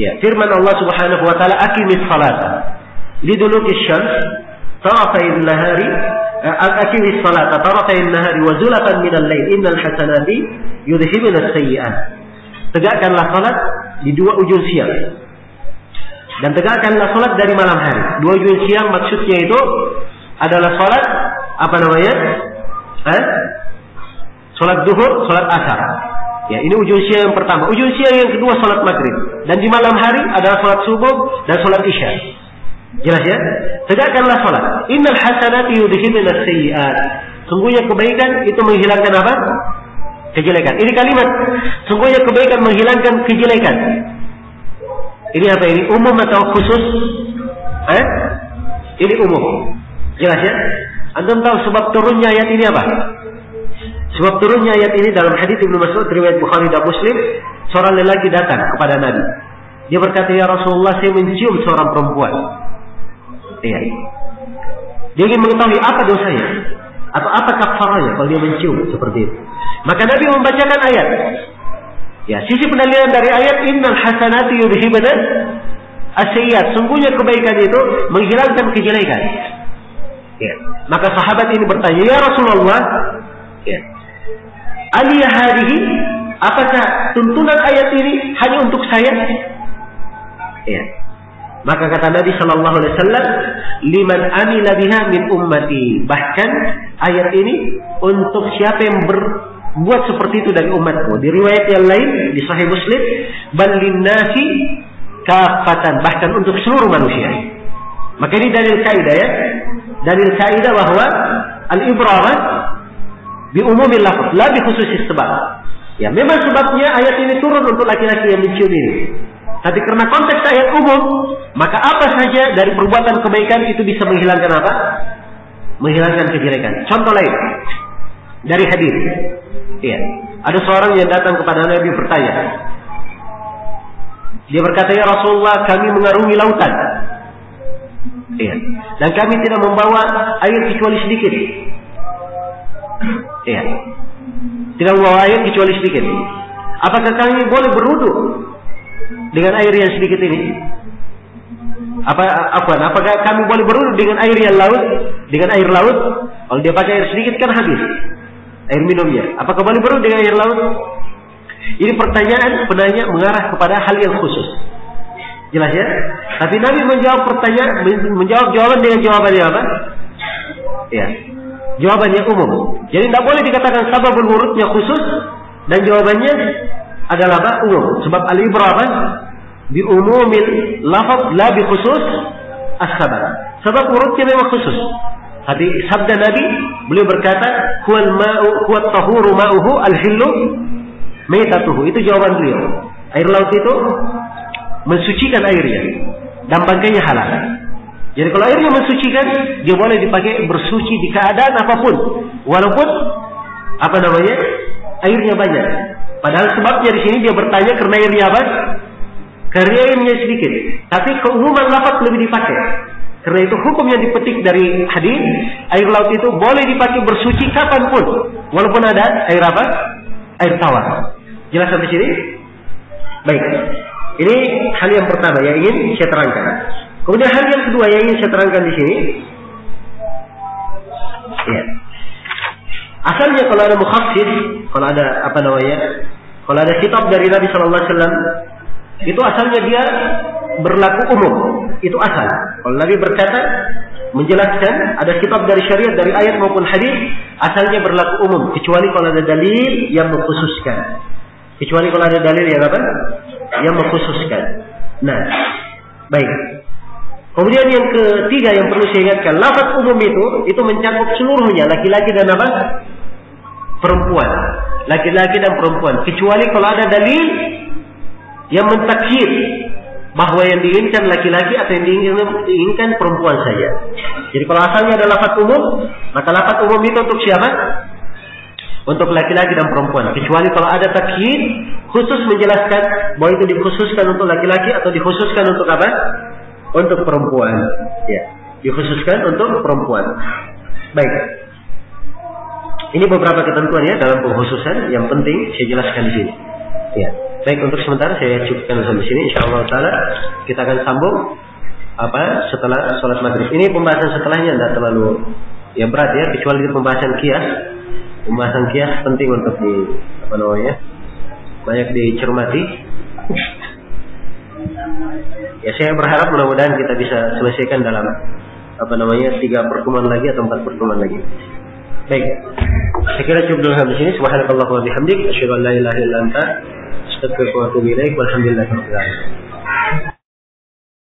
ya, firman Allah Subhanahu wa taala, aqimis salata liduluki syams tarafayn nahari aqimis salata tarafayn nahari wa zulatan minal lail innal hasanati yudhibun as-sayyi'at. Tegakkanlah salat di 2 ujung siang dan tegakkanlah salat dari malam hari. 2 ujung siang maksudnya itu adalah salat apa namanya? Salat zuhur, salat asar. Ya, ini ujung siang yang pertama. Ujung siang yang kedua salat maghrib. Dan di malam hari adalah salat subuh dan salat isya. Jelas ya? Tegakkanlah salat. Innal hasanati yudhibun as-sayyi'at. Sungguhnya kebaikan itu menghilangkan apa? Kejelekan. Ini kalimat. Sungguhnya kebaikan menghilangkan kejelekan. Ini apa ini? Umum atau khusus? Ini umum. Jelas ya? Antum tahu sebab turunnya ayat ini apa? Sebab turunnya ayat ini dalam hadis Ibnu Mas'ud riwayat Bukhari dan Muslim, seorang lelaki datang kepada Nabi. Dia berkata, "Ya Rasulullah, saya mencium seorang perempuan." Iya. Dia ingin mengetahui apa dosanya atau apa kafaranya kalau dia mencium seperti itu. Maka Nabi membacakan ayat. Ya, sisi pendalilan dari ayat innal hasanati yudhibun as-sayyi'at. Sungguhnya kebaikan itu menghilangkan kejelekan. Ya. Maka sahabat ini bertanya, "Ya Rasulullah, ya, aliyah hadihi, apakah tuntunan ayat ini hanya untuk saya?" Ya. Maka kata Nabi sallallahu alaihi wasallam, "Liman amila biha min ummati." Bahkan ayat ini untuk siapa yang berbuat seperti itu dari umatku. Di riwayat yang lain di Sahih Muslim, "Bal linnasi kafatan." Bahkan untuk seluruh manusia. Maka ini dalil kaidah ya. Dalil kaidah bahwa al-ibrah bi umumil lafz, la bi khususis sebab. Ya, memang sebabnya ayat ini turun untuk laki-laki yang mencium ini. Tapi karena konteks ayat umum, maka apa saja dari perbuatan kebaikan itu bisa menghilangkan apa? Menghilangkan kejelekan. Contoh lain dari hadis. Iya, ada seorang yang datang kepada Nabi bertanya. Dia berkata, "Ya Rasulullah, kami mengarungi lautan. Iya, dan kami tidak membawa air kecuali sedikit." Iya. tidak membawa air kecuali sedikit. Apakah kami boleh berwudu dengan air yang sedikit ini? Apakah kami boleh berwudu dengan air yang laut? Dengan air laut, kalau dia pakai air sedikit kan habis air minumnya. Apakah boleh berwudu dengan air laut? Ini pertanyaan penanya mengarah kepada hal yang khusus. Jelas ya? Tapi Nabi menjawab jawaban dengan jawabannya apa? Ya, jawabannya umum. Jadi tidak boleh dikatakan sababul wurudnya khusus dan jawabannya adalah apa? Umum. Sebab al-ibrah apa? Bi umumil lafaz la bi khusus as-sabab. Sebab wurudnya memang khusus. Tapi sabda Nabi, beliau berkata, "Huwal ma'u huwat tahuru ma'uhu al-hillu maitatuhu." Itu jawaban beliau. Air laut itu mensucikan airnya dan bangkainya halal. Jadi kalau airnya mensucikan, dia boleh dipakai bersuci di keadaan apapun, walaupun airnya banyak. Padahal sebabnya di sini dia bertanya karena airnya apa? Karena airnya sedikit. Tapi keumuman lafaz lebih dipakai. Karena itu hukum yang dipetik dari hadis, air laut itu boleh dipakai bersuci kapanpun, walaupun ada air apa? Air tawar. Jelas sampai sini? Baik. Ini hal yang pertama yang ingin saya terangkan. Kemudian hal yang kedua yang ingin saya terangkan di sini, ya. Asalnya kalau ada mukhassis, kalau ada kitab dari Nabi Sallallahu Alaihi Wasallam, itu asalnya dia berlaku umum. Itu asal. Kalau Nabi berkata menjelaskan ada kitab dari syariat dari ayat maupun hadis, asalnya berlaku umum, kecuali kalau ada dalil yang mengkhususkan. Kecuali kalau ada dalil yang apa? Yang mengkhususkan. Nah, baik. Kemudian yang ketiga yang perlu saya ingatkan, lafaz umum itu mencakup seluruhnya, laki-laki dan apa? Perempuan. Laki-laki dan perempuan. Kecuali kalau ada dalil yang mentakyid bahwa yang diinginkan laki-laki atau yang diinginkan perempuan saja. Jadi kalau asalnya ada lafaz umum, maka lafaz umum itu untuk siapa? Untuk laki-laki dan perempuan. Kecuali kalau ada takyid khusus menjelaskan bahwa itu dikhususkan untuk laki-laki atau dikhususkan untuk apa? Untuk perempuan. Ya, dikhususkan untuk perempuan. Baik. Ini beberapa ketentuan ya dalam pengkhususan yang penting saya jelaskan di sini. Ya. Baik, untuk sementara saya cukupkan sampai sini. Insyaallah taala kita akan sambung setelah sholat maghrib. Ini pembahasan setelahnya tidak terlalu berat ya, kecuali pembahasan qiyas. Pembahasan qiyas penting untuk banyak dicermati. Ya, saya berharap mudah-mudahan kita bisa selesaikan dalam 3 pertemuan lagi atau 4 pertemuan lagi. Baik. Saya kira cukup dulu sampai sini. Subhanakallahumma wa bihamdik, asyhadu an la ilaha illa anta, astaghfiruka wa atubu ilaik. Walhamdulillahirabbil alamin.